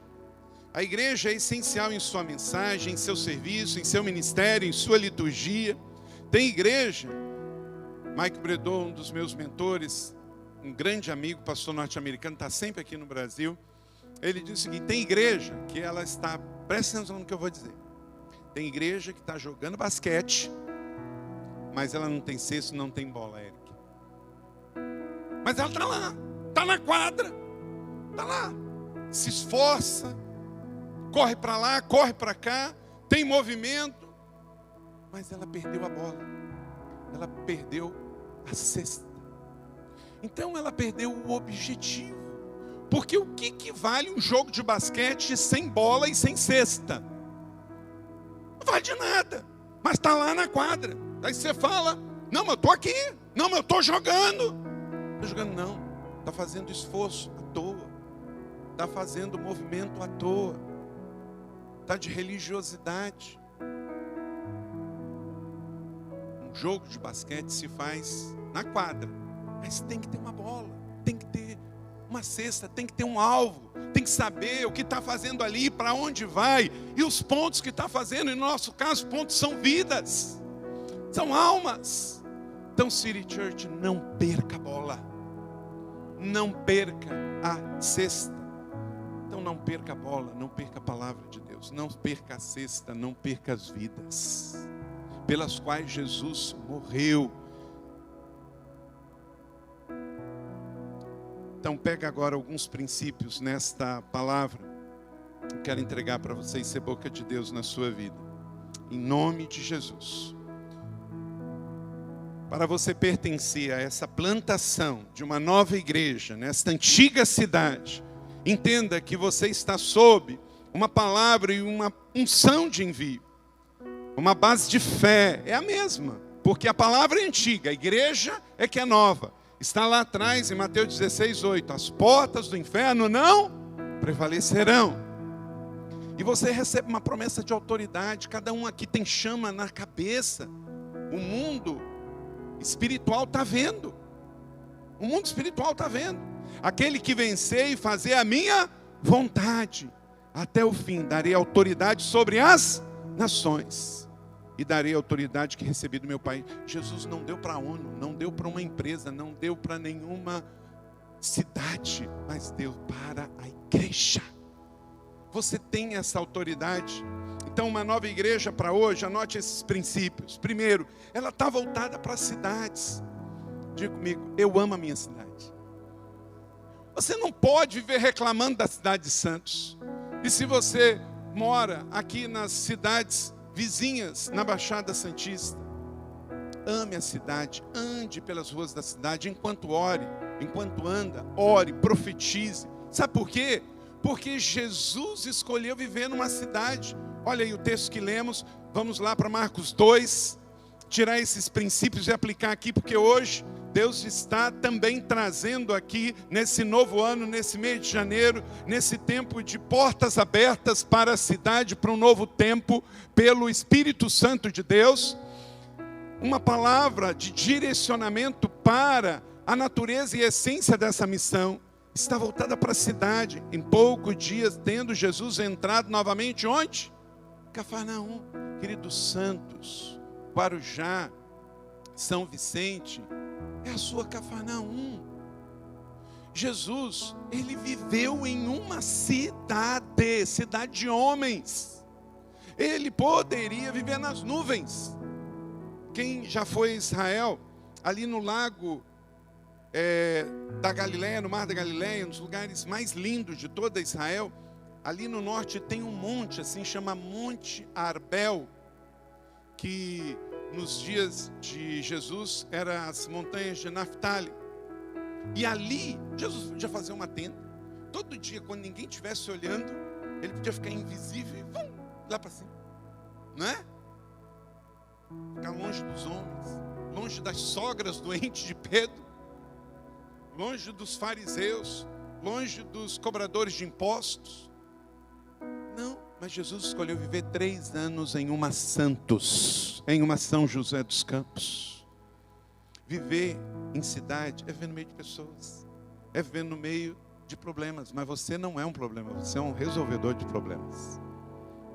A igreja é essencial em sua mensagem, em seu serviço, em seu ministério, em sua liturgia. Tem igreja, Mike Bredor, um dos meus mentores, um grande amigo, pastor norte-americano, está sempre aqui no Brasil. Ele diz o seguinte, tem igreja que ela está, presta atenção no que eu vou dizer. Tem igreja que está jogando basquete, mas ela não tem cesto, não tem bola, Eric. Mas ela está lá, está na quadra, está lá, se esforça, corre para lá, corre para cá, tem movimento, mas ela perdeu a bola, ela perdeu a cesta. Então ela perdeu o objetivo. Porque o que vale um jogo de basquete sem bola e sem cesta? Não vale de nada, mas está lá na quadra. Aí você fala, não, mas eu estou aqui, não, mas eu estou jogando. Não estou jogando não, está fazendo esforço à toa, está fazendo movimento à toa, está de religiosidade. Um jogo de basquete se faz na quadra, mas tem que ter uma bola, tem que ter uma cesta, tem que ter um alvo, tem que saber o que está fazendo ali, para onde vai, e os pontos que está fazendo. E no nosso caso, pontos são vidas, são almas. Então, City Church, não perca a bola, não perca a cesta. Então não perca a bola, não perca a palavra de Deus, não perca a cesta, não perca as vidas pelas quais Jesus morreu. Então pega agora alguns princípios nesta palavra. Eu quero entregar para vocês ser boca de Deus na sua vida. Em nome de Jesus. Para você pertencer a essa plantação de uma nova igreja, nesta antiga cidade, entenda que você está sob uma palavra e uma unção de envio. Uma base de fé, é a mesma. Porque a palavra é antiga, a igreja é que é nova. Está lá atrás em Mateus 16:8. As portas do inferno não prevalecerão. E você recebe uma promessa de autoridade. Cada um aqui tem chama na cabeça. O mundo espiritual está vendo. O mundo espiritual está vendo. Aquele que vencer e fazer a minha vontade, até o fim, darei autoridade sobre as nações. E darei a autoridade que recebi do meu Pai. Jesus não deu para a ONU, não deu para uma empresa, não deu para nenhuma cidade, mas deu para a igreja. Você tem essa autoridade. Então uma nova igreja para hoje, anote esses princípios. Primeiro, ela está voltada para as cidades. Diga comigo, eu amo a minha cidade. Você não pode viver reclamando da cidade de Santos. E se você mora aqui nas cidades vizinhas, na Baixada Santista, ame a cidade, ande pelas ruas da cidade, enquanto ore, enquanto anda, ore, profetize. Sabe por quê? Porque Jesus escolheu viver numa cidade. Olha aí o texto que lemos, vamos lá para Marcos 2, tirar esses princípios e aplicar aqui, porque hoje Deus está também trazendo aqui, nesse novo ano, nesse mês de janeiro, nesse tempo de portas abertas para a cidade, para um novo tempo, pelo Espírito Santo de Deus, uma palavra de direcionamento para a natureza e essência dessa missão. Está voltada para a cidade. Em poucos dias, tendo Jesus entrado novamente, onde? Cafarnaum. Queridos Santos, Guarujá, São Vicente, é a sua Cafarnaum. Jesus, ele viveu em uma cidade de homens. Ele poderia viver nas nuvens. Quem já foi a Israel, ali no lago da Galileia, no Mar da Galileia, nos lugares mais lindos de toda Israel, ali no norte tem um monte, assim, chama Monte Arbel, que nos dias de Jesus eram as montanhas de Naftali. E ali, Jesus podia fazer uma tenda. Todo dia, quando ninguém estivesse olhando, ele podia ficar invisível e vum, lá para cima. Não é? Ficar longe dos homens, longe das sogras doentes de Pedro, longe dos fariseus, longe dos cobradores de impostos. Não, mas Jesus escolheu viver 3 anos em uma Santos, em uma São José dos Campos. Viver em cidade é viver no meio de pessoas, é viver no meio de problemas, mas você não é um problema, você é um resolvedor de problemas.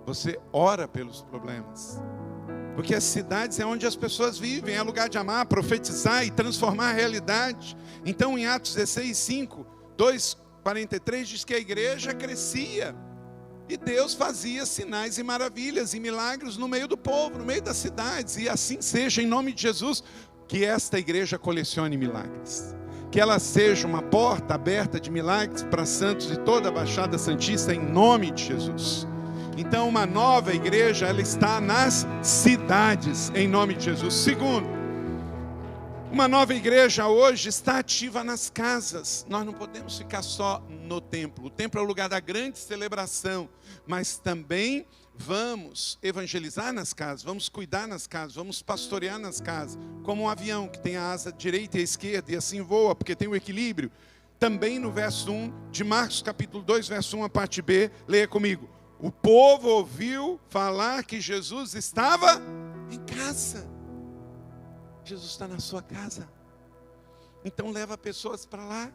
Você ora pelos problemas, porque as cidades é onde as pessoas vivem, é lugar de amar, profetizar e transformar a realidade. Então em Atos 16:5, 2:43 diz que a igreja crescia e Deus fazia sinais e maravilhas e milagres no meio do povo, no meio das cidades. E assim seja, em nome de Jesus, que esta igreja colecione milagres, que ela seja uma porta aberta de milagres para Santos e toda a Baixada Santista, em nome de Jesus. Então uma nova igreja, ela está nas cidades, em nome de Jesus. Segundo, uma nova igreja hoje está ativa nas casas. Nós não podemos ficar só no templo. O templo é o lugar da grande celebração, mas também vamos evangelizar nas casas, vamos cuidar nas casas, vamos pastorear nas casas, como um avião que tem a asa direita e a esquerda e assim voa, porque tem o equilíbrio. Também no verso 1 de Marcos capítulo 2, verso 1, a parte B, leia comigo. O povo ouviu falar que Jesus estava em casa. Jesus está na sua casa. Então leva pessoas para lá.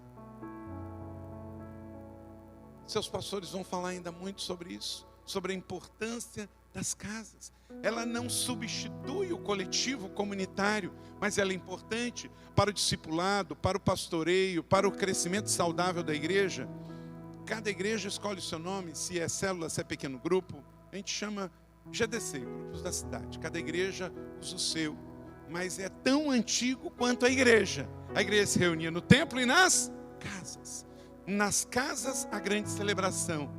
Seus pastores vão falar ainda muito sobre isso, sobre a importância das casas. Ela não substitui o coletivo comunitário, mas ela é importante para o discipulado, para o pastoreio, para o crescimento saudável da igreja. Cada igreja escolhe o seu nome, se é célula, se é pequeno grupo. A gente chama GDC, grupos da cidade. Cada igreja usa o seu, mas é tão antigo quanto a igreja. A igreja se reunia no templo e nas casas. Nas casas, a grande celebração.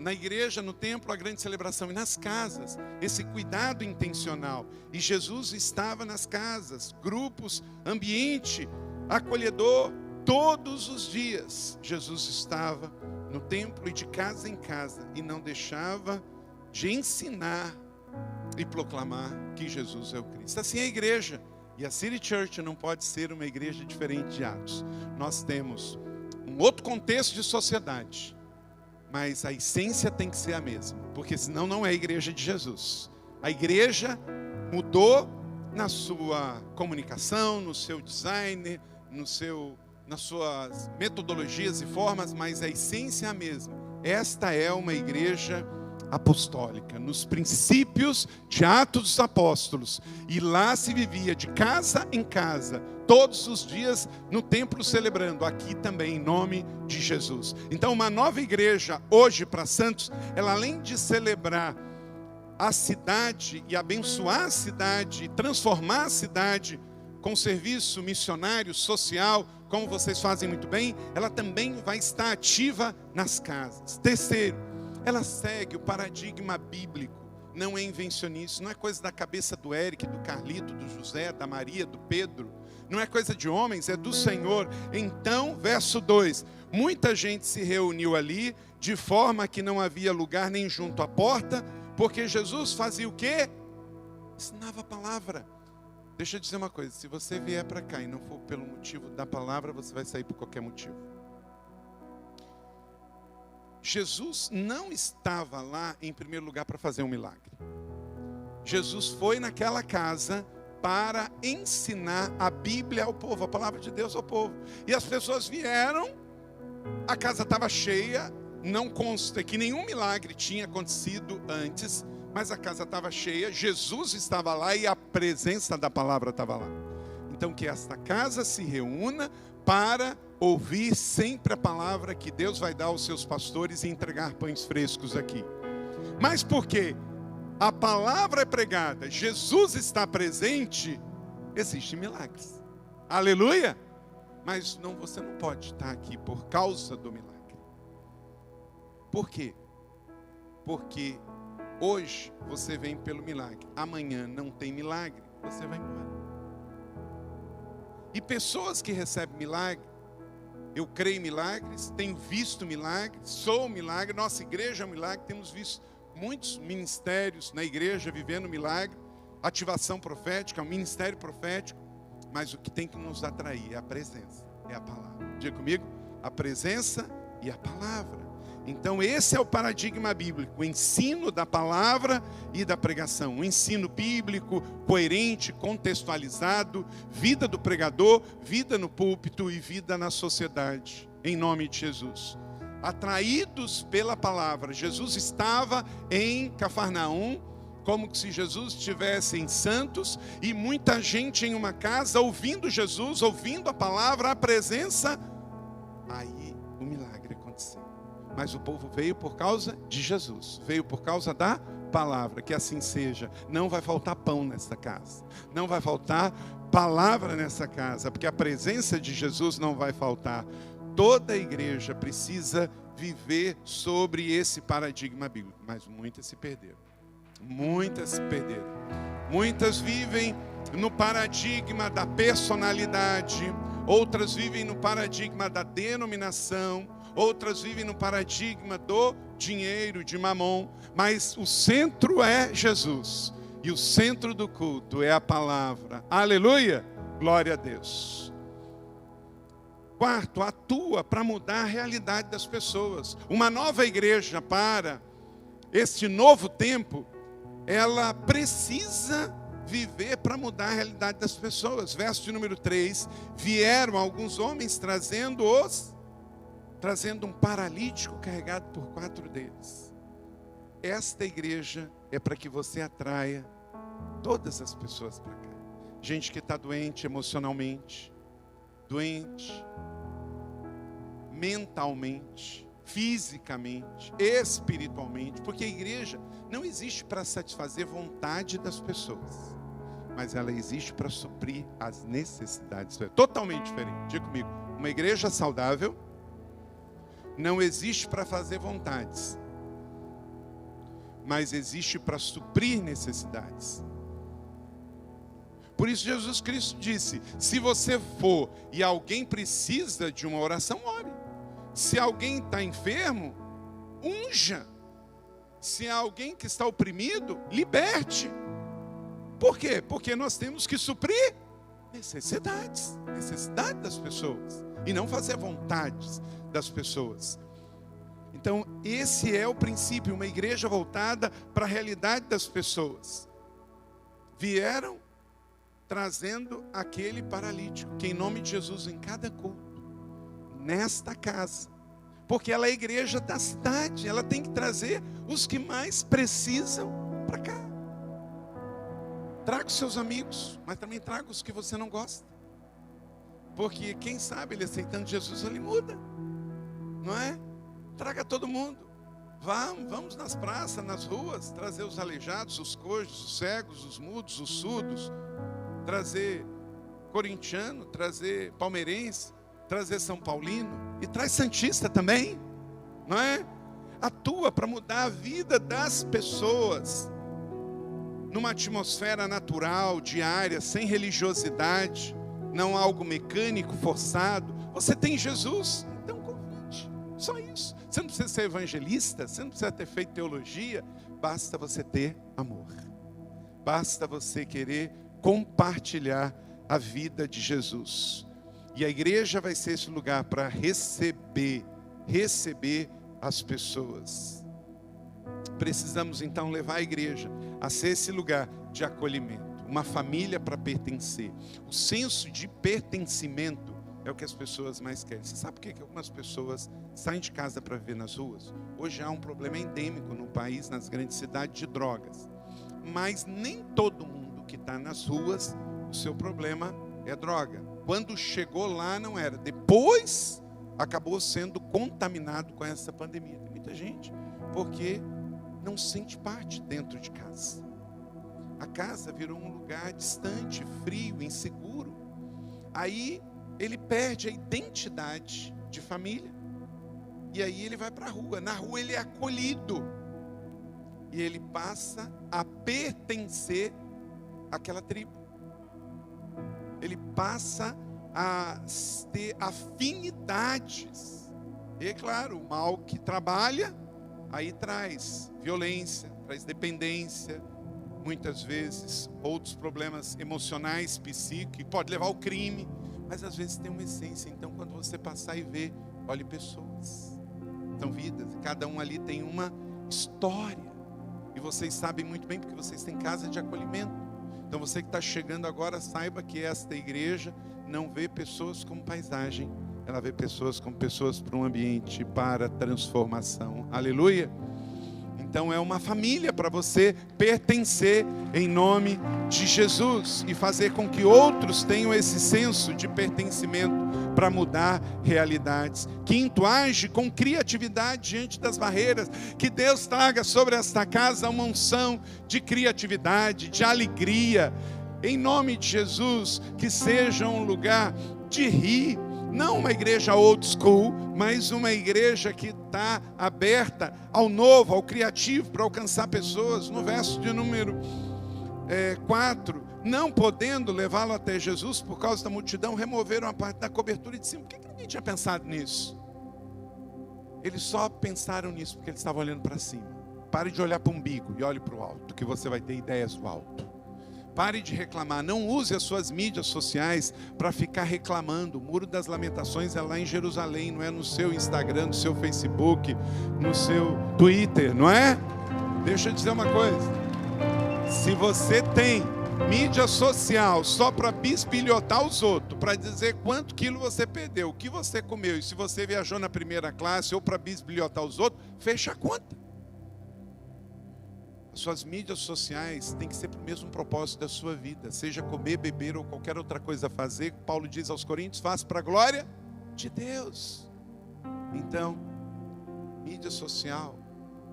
Na igreja, no templo, a grande celebração. E nas casas, esse cuidado intencional. E Jesus estava nas casas, grupos, ambiente acolhedor. Todos os dias, Jesus estava no templo e de casa em casa. E não deixava de ensinar e proclamar que Jesus é o Cristo. Assim é a igreja. E a City Church não pode ser uma igreja diferente de Atos. Nós temos um outro contexto de sociedade, mas a essência tem que ser a mesma, porque senão não é a igreja de Jesus. A igreja mudou na sua comunicação, no seu design, nas suas metodologias e formas, mas a essência é a mesma. Esta é uma igreja apostólica, nos princípios de Atos dos Apóstolos, e lá se vivia de casa em casa, todos os dias no templo celebrando, aqui também em nome de Jesus. Então uma nova igreja hoje para Santos, ela além de celebrar a cidade e abençoar a cidade, e transformar a cidade com serviço missionário, social, como vocês fazem muito bem, ela também vai estar ativa nas casas. Terceiro, ela segue o paradigma bíblico, não é invencionice, não é coisa da cabeça do Eric, do Carlito, do José, da Maria, do Pedro, não é coisa de homens, é do Senhor. Então, verso 2, muita gente se reuniu ali, de forma que não havia lugar nem junto à porta, porque Jesus fazia o quê? Ensinava a palavra. Deixa eu dizer uma coisa, se você vier para cá e não for pelo motivo da palavra, você vai sair por qualquer motivo. Jesus não estava lá em primeiro lugar para fazer um milagre. Jesus foi naquela casa para ensinar a Bíblia ao povo, a palavra de Deus ao povo. E as pessoas vieram, a casa estava cheia, não consta que nenhum milagre tinha acontecido antes, mas a casa estava cheia, Jesus estava lá e a presença da palavra estava lá. Então que esta casa se reúna para ouvir sempre a palavra que Deus vai dar aos seus pastores e entregar pães frescos aqui. Mas porque a palavra é pregada, Jesus está presente, existem milagres. Aleluia! Mas você não pode estar aqui por causa do milagre. Por quê? Porque hoje você vem pelo milagre, amanhã não tem milagre, você vai embora. E pessoas que recebem milagre, eu creio em milagres, tenho visto milagres, sou um milagre, nossa igreja é um milagre, temos visto muitos ministérios na igreja vivendo milagre, ativação profética, um ministério profético, mas o que tem que nos atrair é a presença, é a palavra. Diga comigo, a presença e a palavra. Então esse é o paradigma bíblico, o ensino da palavra e da pregação. O ensino bíblico, coerente, contextualizado, vida do pregador, vida no púlpito e vida na sociedade, em nome de Jesus. Atraídos pela palavra, Jesus estava em Cafarnaum, como se Jesus estivesse em Santos, e muita gente em uma casa ouvindo Jesus, ouvindo a palavra, a presença, aí o milagre aconteceu. Mas o povo veio por causa de Jesus, veio por causa da palavra, que assim seja. Não vai faltar pão nessa casa, não vai faltar palavra nessa casa, porque a presença de Jesus não vai faltar. Toda a igreja precisa viver sobre esse paradigma bíblico, mas muitas se perderam. Muitas se perderam. Muitas vivem no paradigma da personalidade, outras vivem no paradigma da denominação, outras vivem no paradigma do dinheiro, de mamon, mas o centro é Jesus, e o centro do culto é a palavra. Aleluia! Glória a Deus. Quarto, atua para mudar a realidade das pessoas. Uma nova igreja para este novo tempo, ela precisa viver para mudar a realidade das pessoas. Verso de número 3, vieram alguns homens trazendo um paralítico carregado por 4 deles. Esta igreja é para que você atraia todas as pessoas para cá. Gente que está doente emocionalmente, doente mentalmente, fisicamente, espiritualmente, porque a igreja não existe para satisfazer a vontade das pessoas, mas ela existe para suprir as necessidades. Totalmente diferente. Diga comigo, uma igreja saudável não existe para fazer vontades, mas existe para suprir necessidades. Por isso Jesus Cristo disse, se você for e alguém precisa de uma oração, ore. Se alguém está enfermo, unja. Se há alguém que está oprimido, liberte. Por quê? Porque nós temos que suprir necessidades das pessoas, e não fazer vontades das pessoas. Então esse é o princípio, uma igreja voltada para a realidade das pessoas. Vieram trazendo aquele paralítico, que em nome de Jesus, em cada culto, nesta casa, porque ela é a igreja da cidade, ela tem que trazer os que mais precisam para cá. Traga os seus amigos, mas também traga os que você não gosta, porque quem sabe ele aceitando Jesus, ele muda, não é? Traga todo mundo. Vamos nas praças, nas ruas, trazer os aleijados, os coxos, os cegos, os mudos, os surdos, trazer corintiano, trazer palmeirense, trazer São Paulino, e traz santista também, não é? Atua para mudar a vida das pessoas, numa atmosfera natural, diária, sem religiosidade, não algo mecânico, forçado. Você tem Jesus, então convide, só isso. Você não precisa ser evangelista, você não precisa ter feito teologia, basta você ter amor, basta você querer compartilhar a vida de Jesus. E a igreja vai ser esse lugar para receber as pessoas. Precisamos então levar a igreja a ser esse lugar de acolhimento, uma família para pertencer. O senso de pertencimento é o que as pessoas mais querem. Você sabe por que algumas pessoas saem de casa para viver nas ruas? Hoje há um problema endêmico no país, nas grandes cidades, de drogas. Mas nem todo mundo que está nas ruas, o seu problema é droga. Quando chegou lá não era. Depois acabou sendo contaminado com essa pandemia. Tem muita gente porque não sente parte dentro de casa. A casa virou um lugar distante, frio, inseguro. Aí ele perde a identidade de família. E aí ele vai para a rua. Na rua ele é acolhido. E ele passa a pertencer àquela tribo. Ele passa a ter afinidades. E é claro, o mal que trabalha, aí traz violência, traz dependência, muitas vezes outros problemas emocionais, psíquicos, pode levar ao crime, mas às vezes tem uma essência. Então, quando você passar e ver, olhe pessoas, são vidas, e cada um ali tem uma história, e vocês sabem muito bem, porque vocês têm casa de acolhimento. Então, você que está chegando agora, saiba que esta igreja não vê pessoas como paisagem, ela vê pessoas como pessoas para um ambiente, para transformação. Aleluia! Então é uma família para você pertencer em nome de Jesus e fazer com que outros tenham esse senso de pertencimento para mudar realidades. Quinto, age com criatividade diante das barreiras. Que Deus traga sobre esta casa uma unção de criatividade, de alegria. Em nome de Jesus, que seja um lugar de rir. Não uma igreja old school, mas uma igreja que está aberta ao novo, ao criativo, para alcançar pessoas. No verso de número 4, não podendo levá-lo até Jesus por causa da multidão, removeram a parte da cobertura e disseram: por que ninguém tinha pensado nisso? Eles só pensaram nisso porque eles estavam olhando para cima. Pare de olhar para o umbigo e olhe para o alto, que você vai ter ideias do alto. Pare de reclamar, não use as suas mídias sociais para ficar reclamando. O Muro das Lamentações é lá em Jerusalém, não é no seu Instagram, no seu Facebook, no seu Twitter, não é? Deixa eu dizer uma coisa, se você tem mídia social só para bisbilhotar os outros, para dizer quanto quilo você perdeu, o que você comeu, e se você viajou na primeira classe, ou para bisbilhotar os outros, fecha a conta. As suas mídias sociais têm que ser para o mesmo propósito da sua vida, seja comer, beber ou qualquer outra coisa a fazer. Paulo diz aos Coríntios: faça para a glória de Deus. Então, mídia social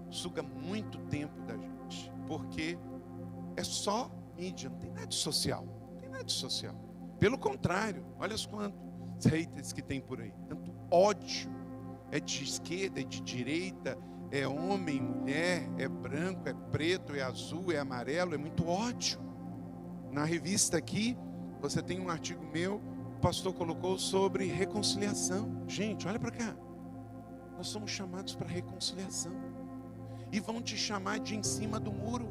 suga muito tempo da gente, porque é só mídia, não tem nada de social, não tem nada de social. Pelo contrário, olha quantos haters que tem por aí, tanto ódio, é de esquerda, é de direita, é homem, mulher, é branco, é preto, é azul, é amarelo, é muito ódio. Na revista aqui, você tem um artigo meu, o pastor colocou sobre reconciliação. Gente, olha para cá. Nós somos chamados para reconciliação. E vão te chamar de em cima do muro.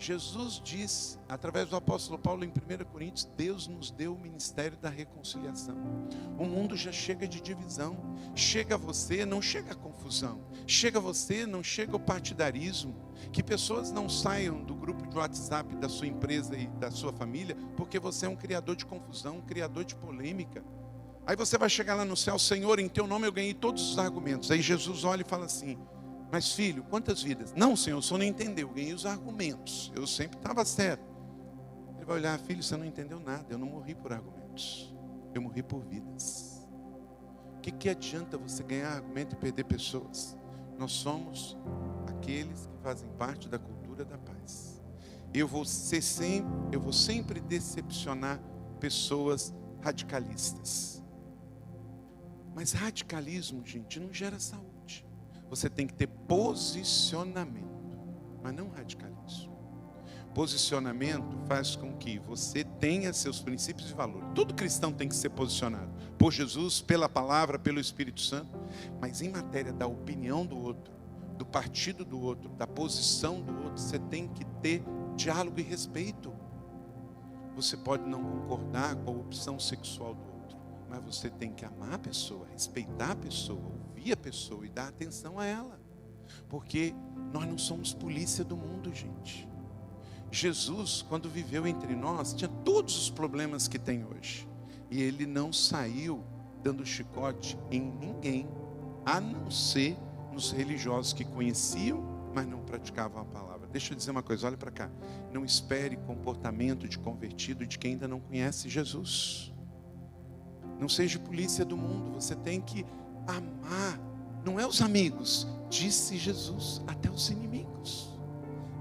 Jesus disse, através do apóstolo Paulo em 1 Coríntios, Deus nos deu o ministério da reconciliação. O mundo já chega de divisão. Chega a você, não chega a confusão. Chega a você, não chega o partidarismo. Que pessoas não saiam do grupo de WhatsApp da sua empresa e da sua família, porque você é um criador de confusão, um criador de polêmica. Aí você vai chegar lá no céu: Senhor, em teu nome eu ganhei todos os argumentos. Aí Jesus olha e fala assim: mas filho, quantas vidas? Não, Senhor, o senhor não entendeu, eu ganhei os argumentos, eu sempre estava certo. Ele vai olhar: filho, você não entendeu nada, eu não morri por argumentos, eu morri por vidas. O que adianta você ganhar argumento e perder pessoas? Nós somos aqueles que fazem parte da cultura da paz. Eu vou sempre decepcionar pessoas radicalistas. Mas radicalismo, gente, não gera saúde. Você tem que ter posicionamento, mas não radicalismo. Posicionamento faz com que você tenha seus princípios e valores. Todo cristão tem que ser posicionado por Jesus, pela palavra, pelo Espírito Santo. Mas em matéria da opinião do outro, do partido do outro, da posição do outro, você tem que ter diálogo e respeito. Você pode não concordar com a opção sexual do outro, mas você tem que amar a pessoa, respeitar a pessoa, ouvir a pessoa e dar atenção a ela. Porque nós não somos polícia do mundo, gente. Jesus, quando viveu entre nós, tinha todos os problemas que tem hoje. E ele não saiu dando chicote em ninguém, a não ser nos religiosos que conheciam, mas não praticavam a palavra. Deixa eu dizer uma coisa, olha para cá. Não espere comportamento de convertido de quem ainda não conhece Jesus. Não seja polícia do mundo, você tem que amar, não é os amigos, disse Jesus, até os inimigos.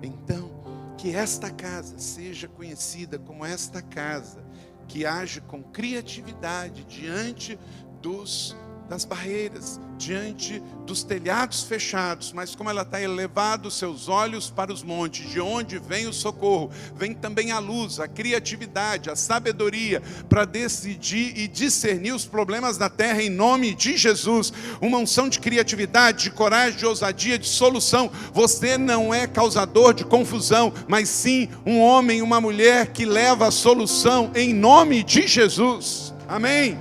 Então, que esta casa seja conhecida como esta casa que age com criatividade diante dos das barreiras, diante dos telhados fechados, mas como ela está elevado seus olhos para os montes, de onde vem o socorro, vem também a luz, a criatividade, a sabedoria, para decidir e discernir os problemas da terra em nome de Jesus. Uma unção de criatividade, de coragem, de ousadia, de solução. Você não é causador de confusão, mas sim um homem, uma mulher que leva a solução em nome de Jesus. Amém?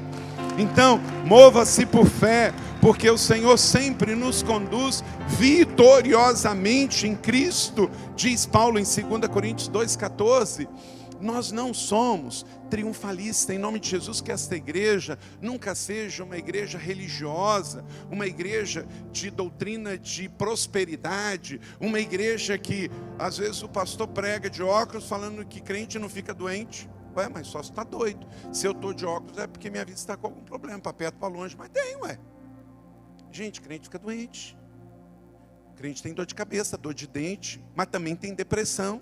Então, mova-se por fé, porque o Senhor sempre nos conduz vitoriosamente em Cristo. Diz Paulo em 2 Coríntios 2,14, nós não somos triunfalistas, em nome de Jesus, que esta igreja nunca seja uma igreja religiosa, uma igreja de doutrina de prosperidade, uma igreja que às vezes o pastor prega de óculos falando que crente não fica doente. Ué, mas só se está doido. Se eu estou de óculos é porque minha vida está com algum problema, para perto, para longe, mas tem, ué. Gente, crente fica doente. Crente tem dor de cabeça, dor de dente, mas também tem depressão,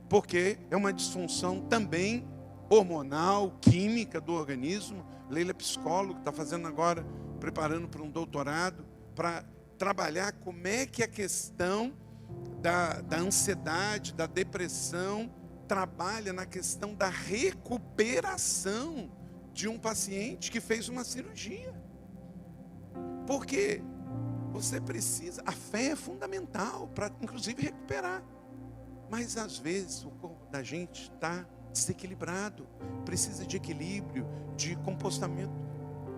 porque é uma disfunção também hormonal, química do organismo. Leila é psicóloga, está fazendo agora, preparando para um doutorado, para trabalhar como é que a questão da ansiedade, da depressão, trabalha na questão da recuperação de um paciente que fez uma cirurgia. Porque você precisa, a fé é fundamental para inclusive recuperar. Mas às vezes o corpo da gente está desequilibrado, precisa de equilíbrio, de compostamento.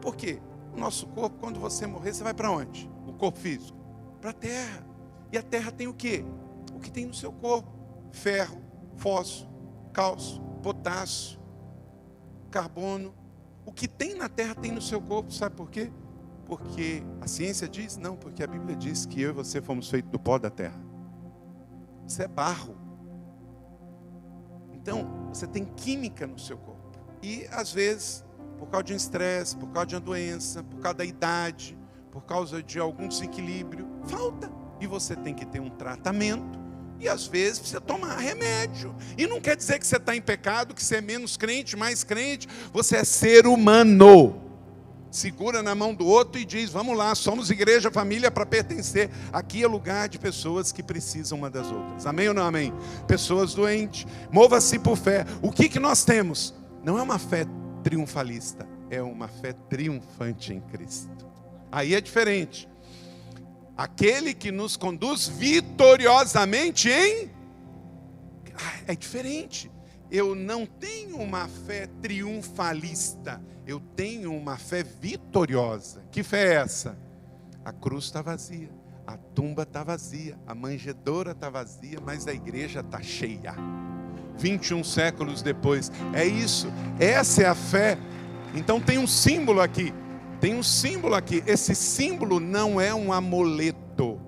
Por quê? O nosso corpo, quando você morrer, você vai para onde? O corpo físico? Para a terra. E a terra tem o quê? O que tem no seu corpo? Ferro, fósforo, cálcio, potássio, carbono. O que tem na terra tem no seu corpo, sabe por quê? Porque a ciência diz? Não, porque a Bíblia diz que eu e você fomos feitos do pó da terra. Você é barro. Então, você tem química no seu corpo. E às vezes, por causa de um estresse, por causa de uma doença, por causa da idade, por causa de algum desequilíbrio, falta. E você tem que ter um tratamento. E às vezes precisa tomar remédio. E não quer dizer que você está em pecado, que você é menos crente, mais crente. Você é ser humano. Segura na mão do outro e diz, vamos lá, somos igreja, família para pertencer. Aqui é lugar de pessoas que precisam uma das outras. Amém ou não amém? Pessoas doentes. Mova-se por fé. O que nós temos? Não é uma fé triunfalista, é uma fé triunfante em Cristo. Aí é diferente. Aquele que nos conduz vitoriosamente em... É diferente. Eu não tenho uma fé triunfalista. Eu tenho uma fé vitoriosa. Que fé é essa? A cruz está vazia. A tumba está vazia. A manjedoura está vazia. Mas a igreja está cheia. 21 séculos depois. É isso. Essa é a fé. Então tem um símbolo aqui. Tem um símbolo aqui. Esse símbolo não é um amuleto.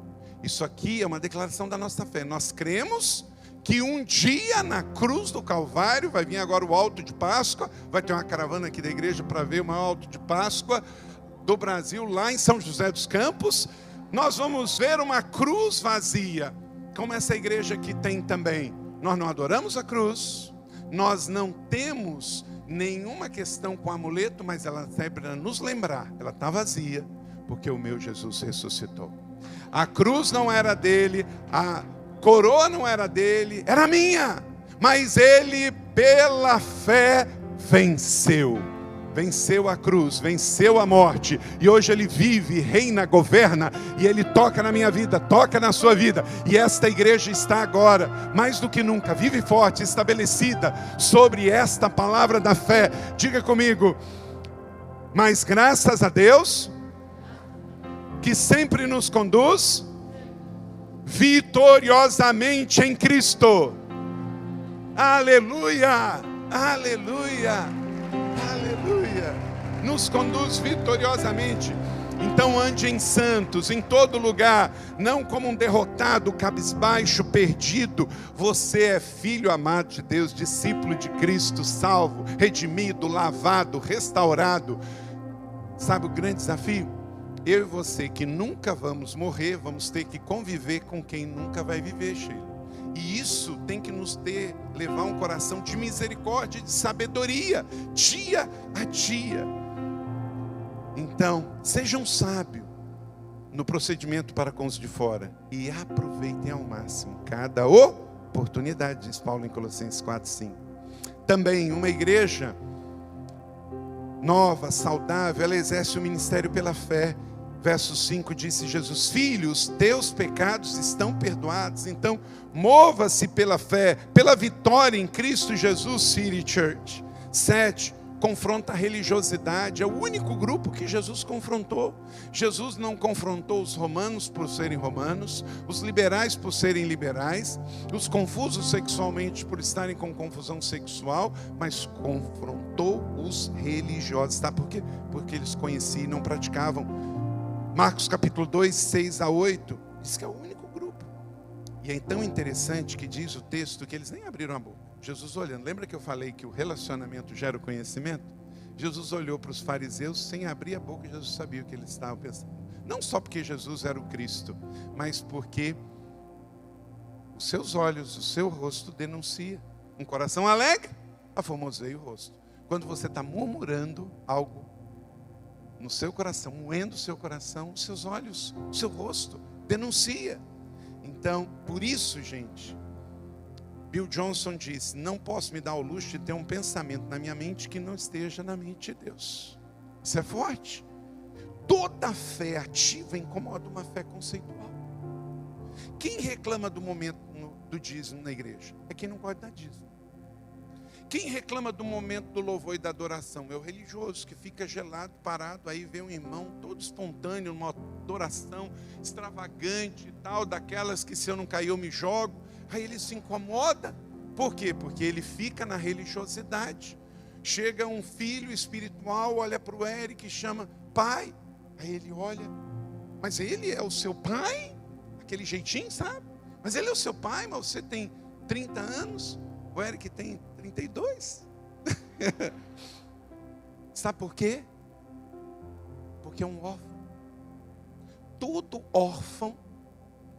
Isso aqui é uma declaração da nossa fé. Nós cremos que um dia na cruz do Calvário, vai vir agora o alto de Páscoa, vai ter uma caravana aqui da igreja para ver o maior alto de Páscoa do Brasil, lá em São José dos Campos. Nós vamos ver uma cruz vazia, como essa igreja aqui tem também. Nós não adoramos a cruz, nós não temos nenhuma questão com amuleto, mas ela serve para nos lembrar, ela está vazia, porque o meu Jesus ressuscitou. A cruz não era dele, a coroa não era dele, era minha, mas ele pela fé venceu. Venceu a cruz, venceu a morte, e hoje ele vive, reina, governa, e ele toca na minha vida, toca na sua vida, e esta igreja está agora, mais do que nunca, vive forte, estabelecida sobre esta palavra da fé. Diga comigo, mas graças a Deus, que sempre nos conduz vitoriosamente em Cristo. Aleluia, aleluia, aleluia. Nos conduz vitoriosamente. Então ande em santos, em todo lugar, não como um derrotado, cabisbaixo, perdido. Você é filho amado de Deus, discípulo de Cristo, salvo, redimido, lavado, restaurado. Sabe o grande desafio? Eu e você que nunca vamos morrer, vamos ter que conviver com quem nunca vai viver, Sheila. E isso tem que nos levar um coração de misericórdia, de sabedoria, dia a dia. Então, sejam sábios no procedimento para com os de fora e aproveitem ao máximo cada oportunidade, diz Paulo em Colossenses 4:5. Também uma igreja nova, saudável, ela exerce o ministério pela fé. Verso 5, disse Jesus: filhos, teus pecados estão perdoados. Então, mova-se pela fé, pela vitória em Cristo Jesus, City Church. 7, confronta a religiosidade. É o único grupo que Jesus confrontou. Jesus não confrontou os romanos por serem romanos, os liberais por serem liberais, os confusos sexualmente por estarem com confusão sexual, mas confrontou os religiosos. Sabe por quê? Porque eles conheciam e não praticavam. Marcos capítulo 2, 6 a 8, diz que é o único grupo. E é tão interessante que diz o texto que eles nem abriram a boca. Jesus olhando, lembra que eu falei que o relacionamento gera o conhecimento? Jesus olhou para os fariseus sem abrir a boca. Jesus sabia o que eles estavam pensando. Não só porque Jesus era o Cristo, mas porque os seus olhos, o seu rosto denuncia. Um coração alegre, aformoseia o rosto. Quando você está murmurando algo no seu coração, moendo o seu coração, os seus olhos, o seu rosto denuncia. Então, por isso, gente, Bill Johnson disse: não posso me dar o luxo de ter um pensamento na minha mente que não esteja na mente de Deus. Isso é forte. Toda fé ativa incomoda uma fé conceitual. Quem reclama do momento do dízimo na igreja? É quem não pode dar dízimo. Quem reclama do momento do louvor e da adoração? É o religioso que fica gelado, parado, aí vê um irmão todo espontâneo, numa adoração extravagante e tal, daquelas que se eu não cair eu me jogo. Aí ele se incomoda. Por quê? Porque ele fica na religiosidade. Chega um filho espiritual, olha para o Eric e chama pai. Aí ele olha, mas ele é o seu pai? Aquele jeitinho, sabe? Mas ele é o seu pai, mas você tem 30 anos. O Eric tem 32. Sabe por quê? Porque é um órfão. Todo órfão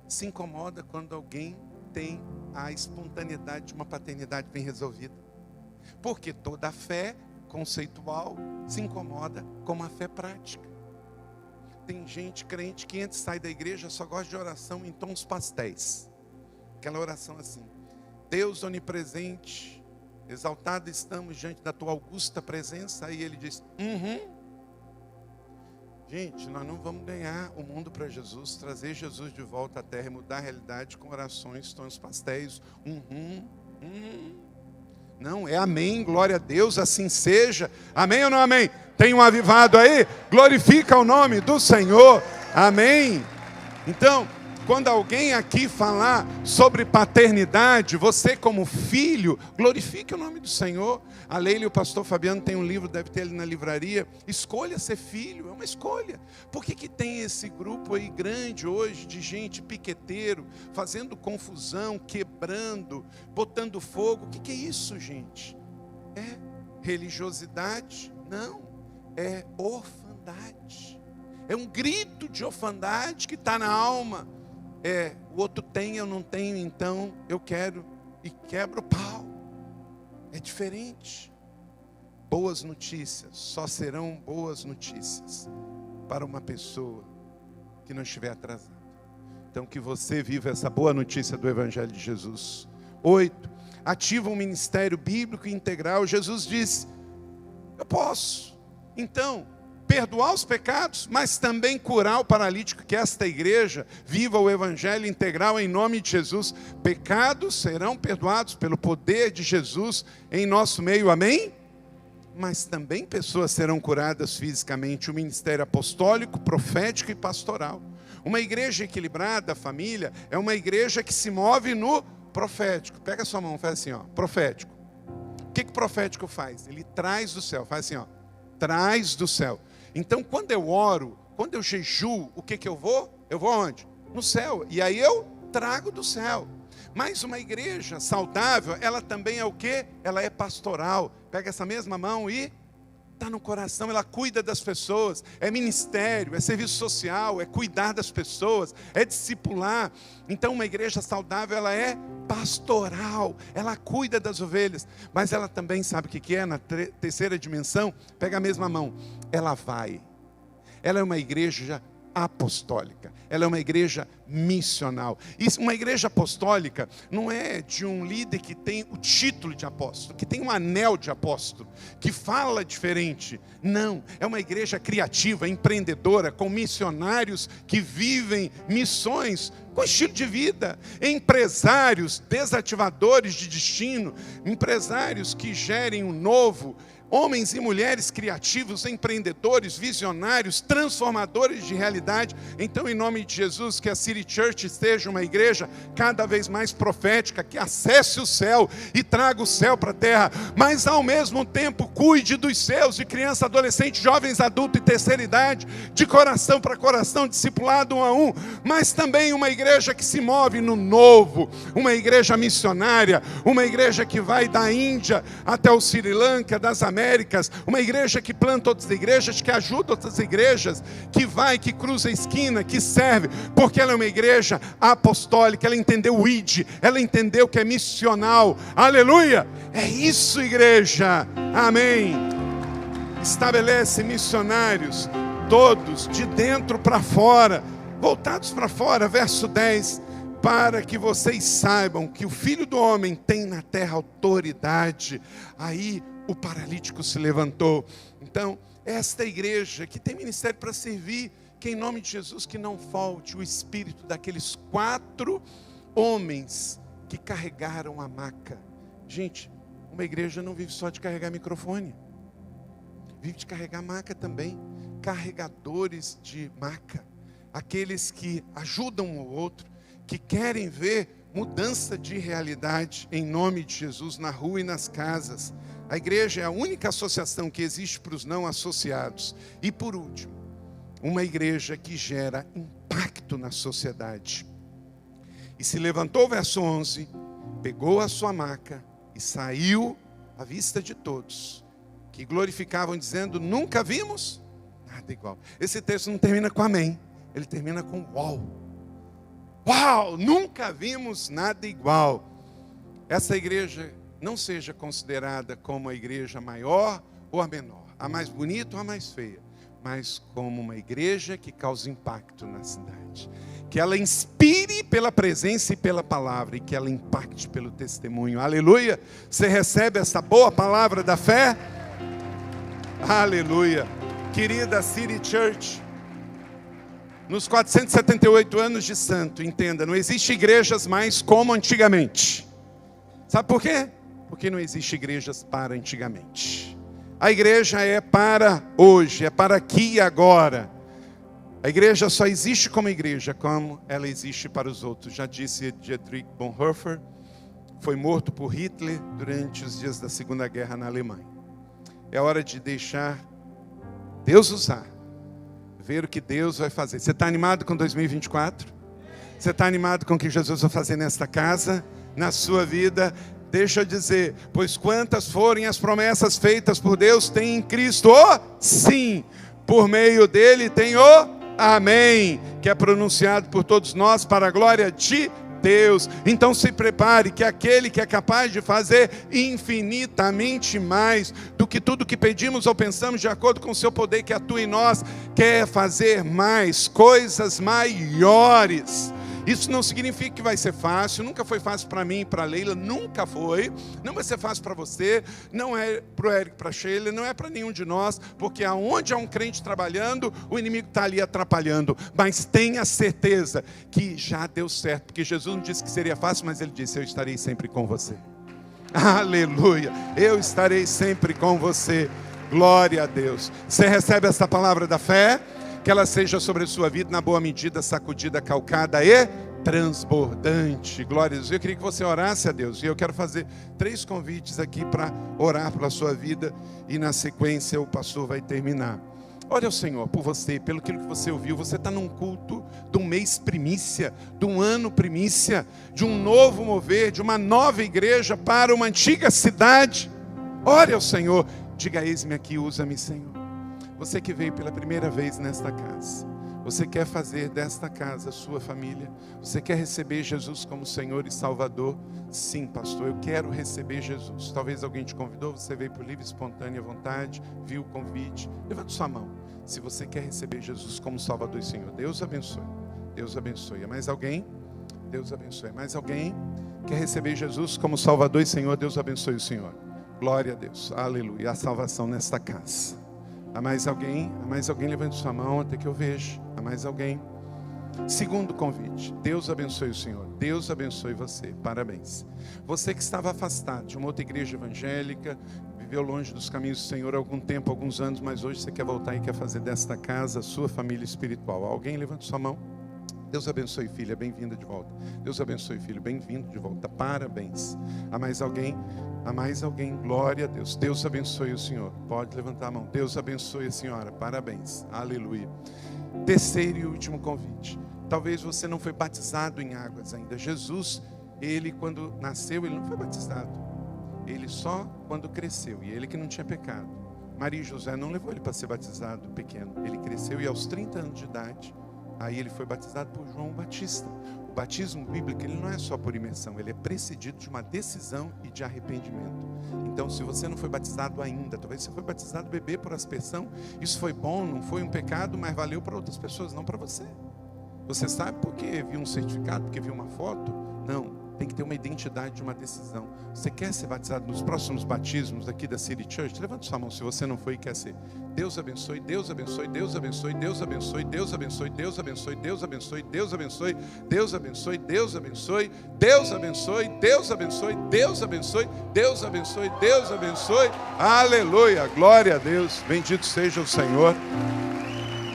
se incomoda quando alguém tem a espontaneidade de uma paternidade bem resolvida. Porque toda fé conceitual se incomoda com uma fé prática. Tem gente crente que entra e sai da igreja, só gosta de oração em tons pastéis. Aquela oração assim: Deus onipresente, exaltado estamos diante da tua augusta presença. Aí ele diz: Gente, nós não vamos ganhar o mundo para Jesus, trazer Jesus de volta à terra e mudar a realidade com orações, tons pastéis. Não, é amém, glória a Deus, assim seja. Amém ou não amém? Tem um avivado aí? Glorifica o nome do Senhor. Amém. Então, quando alguém aqui falar sobre paternidade, você como filho, glorifique o nome do Senhor. A Leila e o pastor Fabiano tem um livro, deve ter ali na livraria. Escolha ser filho, é uma escolha. Por que tem esse grupo aí grande hoje de gente piqueteiro, fazendo confusão, quebrando, botando fogo? O que é isso, gente? É religiosidade? Não, é orfandade. É um grito de orfandade que está na alma. O outro tem, eu não tenho, então eu quero e quebro o pau. É diferente. Boas notícias só serão boas notícias para uma pessoa que não estiver atrasada. Então que você viva essa boa notícia do Evangelho de Jesus. 8. Ativa um ministério bíblico integral. Jesus disse: eu posso, então, perdoar os pecados, mas também curar o paralítico, que esta igreja viva o Evangelho integral em nome de Jesus. Pecados serão perdoados pelo poder de Jesus em nosso meio, amém? Mas também pessoas serão curadas fisicamente. O ministério apostólico, profético e pastoral. Uma igreja equilibrada, família, é uma igreja que se move no profético. Pega a sua mão, faz assim, ó, profético. O que o profético faz? Ele traz do céu, faz assim, ó, traz do céu. Então, quando eu oro, quando eu jejuo, o que eu vou? Eu vou aonde? No céu. E aí eu trago do céu. Mas uma igreja saudável, ela também é o quê? Ela é pastoral. Pega essa mesma mão e está no coração, ela cuida das pessoas. É ministério, é serviço social, é cuidar das pessoas, é discipular. Então, uma igreja saudável, ela é pastoral, ela cuida das ovelhas. Mas ela também sabe o que é na terceira dimensão? Pega a mesma mão, ela vai ela é uma igreja apostólica, ela é uma igreja missional. E uma igreja apostólica não é de um líder que tem o título de apóstolo, que tem um anel de apóstolo, que fala diferente. Não, é uma igreja criativa, empreendedora, com missionários que vivem missões com estilo de vida, empresários desativadores de destino, empresários que gerem um novo, homens e mulheres criativos, empreendedores, visionários, transformadores de realidade. Então, em nome de Jesus, que a City Church seja uma igreja cada vez mais profética, que acesse o céu e traga o céu para a terra, mas ao mesmo tempo cuide dos seus, de criança, adolescente, jovens, adulto e terceira idade, de coração para coração, discipulado um a um, mas também uma igreja que se move no novo, uma igreja missionária, uma igreja que vai da Índia até o Sri Lanka, das Américas, uma igreja que planta outras igrejas, que ajuda outras igrejas, que vai, que cruza a esquina, que serve, porque ela é uma igreja apostólica, ela entendeu o ID, ela entendeu que é missional, aleluia, é isso, igreja, amém. Estabelece missionários, todos, de dentro para fora, voltados para fora, verso 10, para que vocês saibam que o Filho do Homem tem na terra autoridade. Aí o paralítico se levantou. Então, esta igreja que tem ministério para servir, que em nome de Jesus que não falte o espírito daqueles 4 homens que carregaram a maca. Gente, uma igreja não vive só de carregar microfone, vive de carregar maca também. Carregadores de maca, aqueles que ajudam um ao outro, que querem ver mudança de realidade em nome de Jesus na rua e nas casas. A igreja é a única associação que existe para os não associados. E por último, uma igreja que gera impacto na sociedade. E se levantou, verso 11, pegou a sua maca e saiu à vista de todos, que glorificavam dizendo, nunca vimos nada igual. Esse texto não termina com amém, ele termina com uau. Uau, nunca vimos nada igual. Essa igreja não seja considerada como a igreja maior ou a menor, a mais bonita ou a mais feia, mas como uma igreja que causa impacto na cidade. Que ela inspire pela presença e pela palavra, e que ela impacte pelo testemunho. Aleluia! Você recebe essa boa palavra da fé? Aleluia! Querida City Church, nos 478 anos de santo, entenda, não existe igrejas mais como antigamente. Sabe por quê? Porque não existe igrejas para antigamente. A igreja é para hoje, é para aqui e agora. A igreja só existe como igreja, como ela existe para os outros. Já disse Dietrich Bonhoeffer, foi morto por Hitler durante os dias da Segunda Guerra na Alemanha. É hora de deixar Deus usar. Ver o que Deus vai fazer. Você está animado com 2024? Você está animado com o que Jesus vai fazer nesta casa, na sua vida? Deixa eu dizer, pois quantas forem as promessas feitas por Deus, tem em Cristo o sim. Por meio dele tem o amém, que é pronunciado por todos nós para a glória de Deus. Então se prepare, que aquele que é capaz de fazer infinitamente mais do que tudo que pedimos ou pensamos, de acordo com o seu poder que atua em nós, quer fazer mais, coisas maiores. Isso não significa que vai ser fácil, nunca foi fácil para mim e para a Leila, nunca foi, não vai ser fácil para você, não é para o Eric, para a Sheila, não é para nenhum de nós, porque aonde há um crente trabalhando, o inimigo está ali atrapalhando, mas tenha certeza que já deu certo, porque Jesus não disse que seria fácil, mas ele disse, eu estarei sempre com você. Aleluia, eu estarei sempre com você, glória a Deus. Você recebe essa palavra da fé? Que ela seja sobre a sua vida, na boa medida, sacudida, calcada e transbordante. Glória a Deus. Eu queria que você orasse a Deus. E eu quero fazer 3 convites aqui para orar pela sua vida. E na sequência o pastor vai terminar. Ore ao Senhor por você, pelo aquilo que você ouviu. Você está num culto de um mês primícia, de um ano primícia, de um novo mover, de uma nova igreja para uma antiga cidade. Ore ao Senhor. Diga, eis-me aqui, usa-me, Senhor. Você que veio pela primeira vez nesta casa, Você quer fazer desta casa a sua família? Você quer receber Jesus como Senhor e Salvador? Sim, pastor, eu quero receber Jesus. Talvez alguém te convidou, você veio por livre e espontânea vontade, viu o convite. Levante sua mão. Se você quer receber Jesus como Salvador e Senhor, Deus abençoe. Deus abençoe. É mais alguém? Deus abençoe. Mais alguém quer receber Jesus como Salvador e Senhor? Deus abençoe o Senhor. Glória a Deus. Aleluia. A salvação nesta casa. Há mais alguém? Há mais alguém? Levante sua mão até que eu veja. Há mais alguém? Segundo convite. Deus abençoe o Senhor. Deus abençoe você. Parabéns. Você que estava afastado de uma outra igreja evangélica, viveu longe dos caminhos do Senhor há algum tempo, alguns anos, mas hoje você quer voltar e quer fazer desta casa a sua família espiritual. Alguém? Levante sua mão. Deus abençoe, filha, bem-vinda de volta. Deus abençoe, filho, bem-vindo de volta. Parabéns. Há mais alguém? Há mais alguém? Glória a Deus. Deus abençoe o Senhor. Pode levantar a mão. Deus abençoe a senhora. Parabéns. Aleluia. Terceiro e último convite. Talvez você não foi batizado em águas ainda. Jesus, ele quando nasceu, ele não foi batizado. Ele só quando cresceu. E ele que não tinha pecado. Maria e José não levou ele para ser batizado pequeno. Ele cresceu e aos 30 anos de idade, aí ele foi batizado por João Batista. O batismo bíblico, ele não é só por imersão, ele é precedido de uma decisão e de arrependimento. Então, se você não foi batizado ainda, talvez você foi batizado bebê por aspersão, isso foi bom, não foi um pecado, mas valeu para outras pessoas, não para você. Você sabe porque viu um certificado, porque viu uma foto? Não. Tem que ter uma identidade de uma decisão. Você quer ser batizado nos próximos batismos aqui da City Church? Levanta sua mão se você não foi e quer ser. Deus abençoe, Deus abençoe, Deus abençoe, Deus abençoe, Deus abençoe, Deus abençoe, Deus abençoe, Deus abençoe, Deus abençoe, Deus abençoe, Deus abençoe, Deus abençoe, Deus abençoe, Deus abençoe, Deus abençoe. Aleluia, glória a Deus. Bendito seja o Senhor.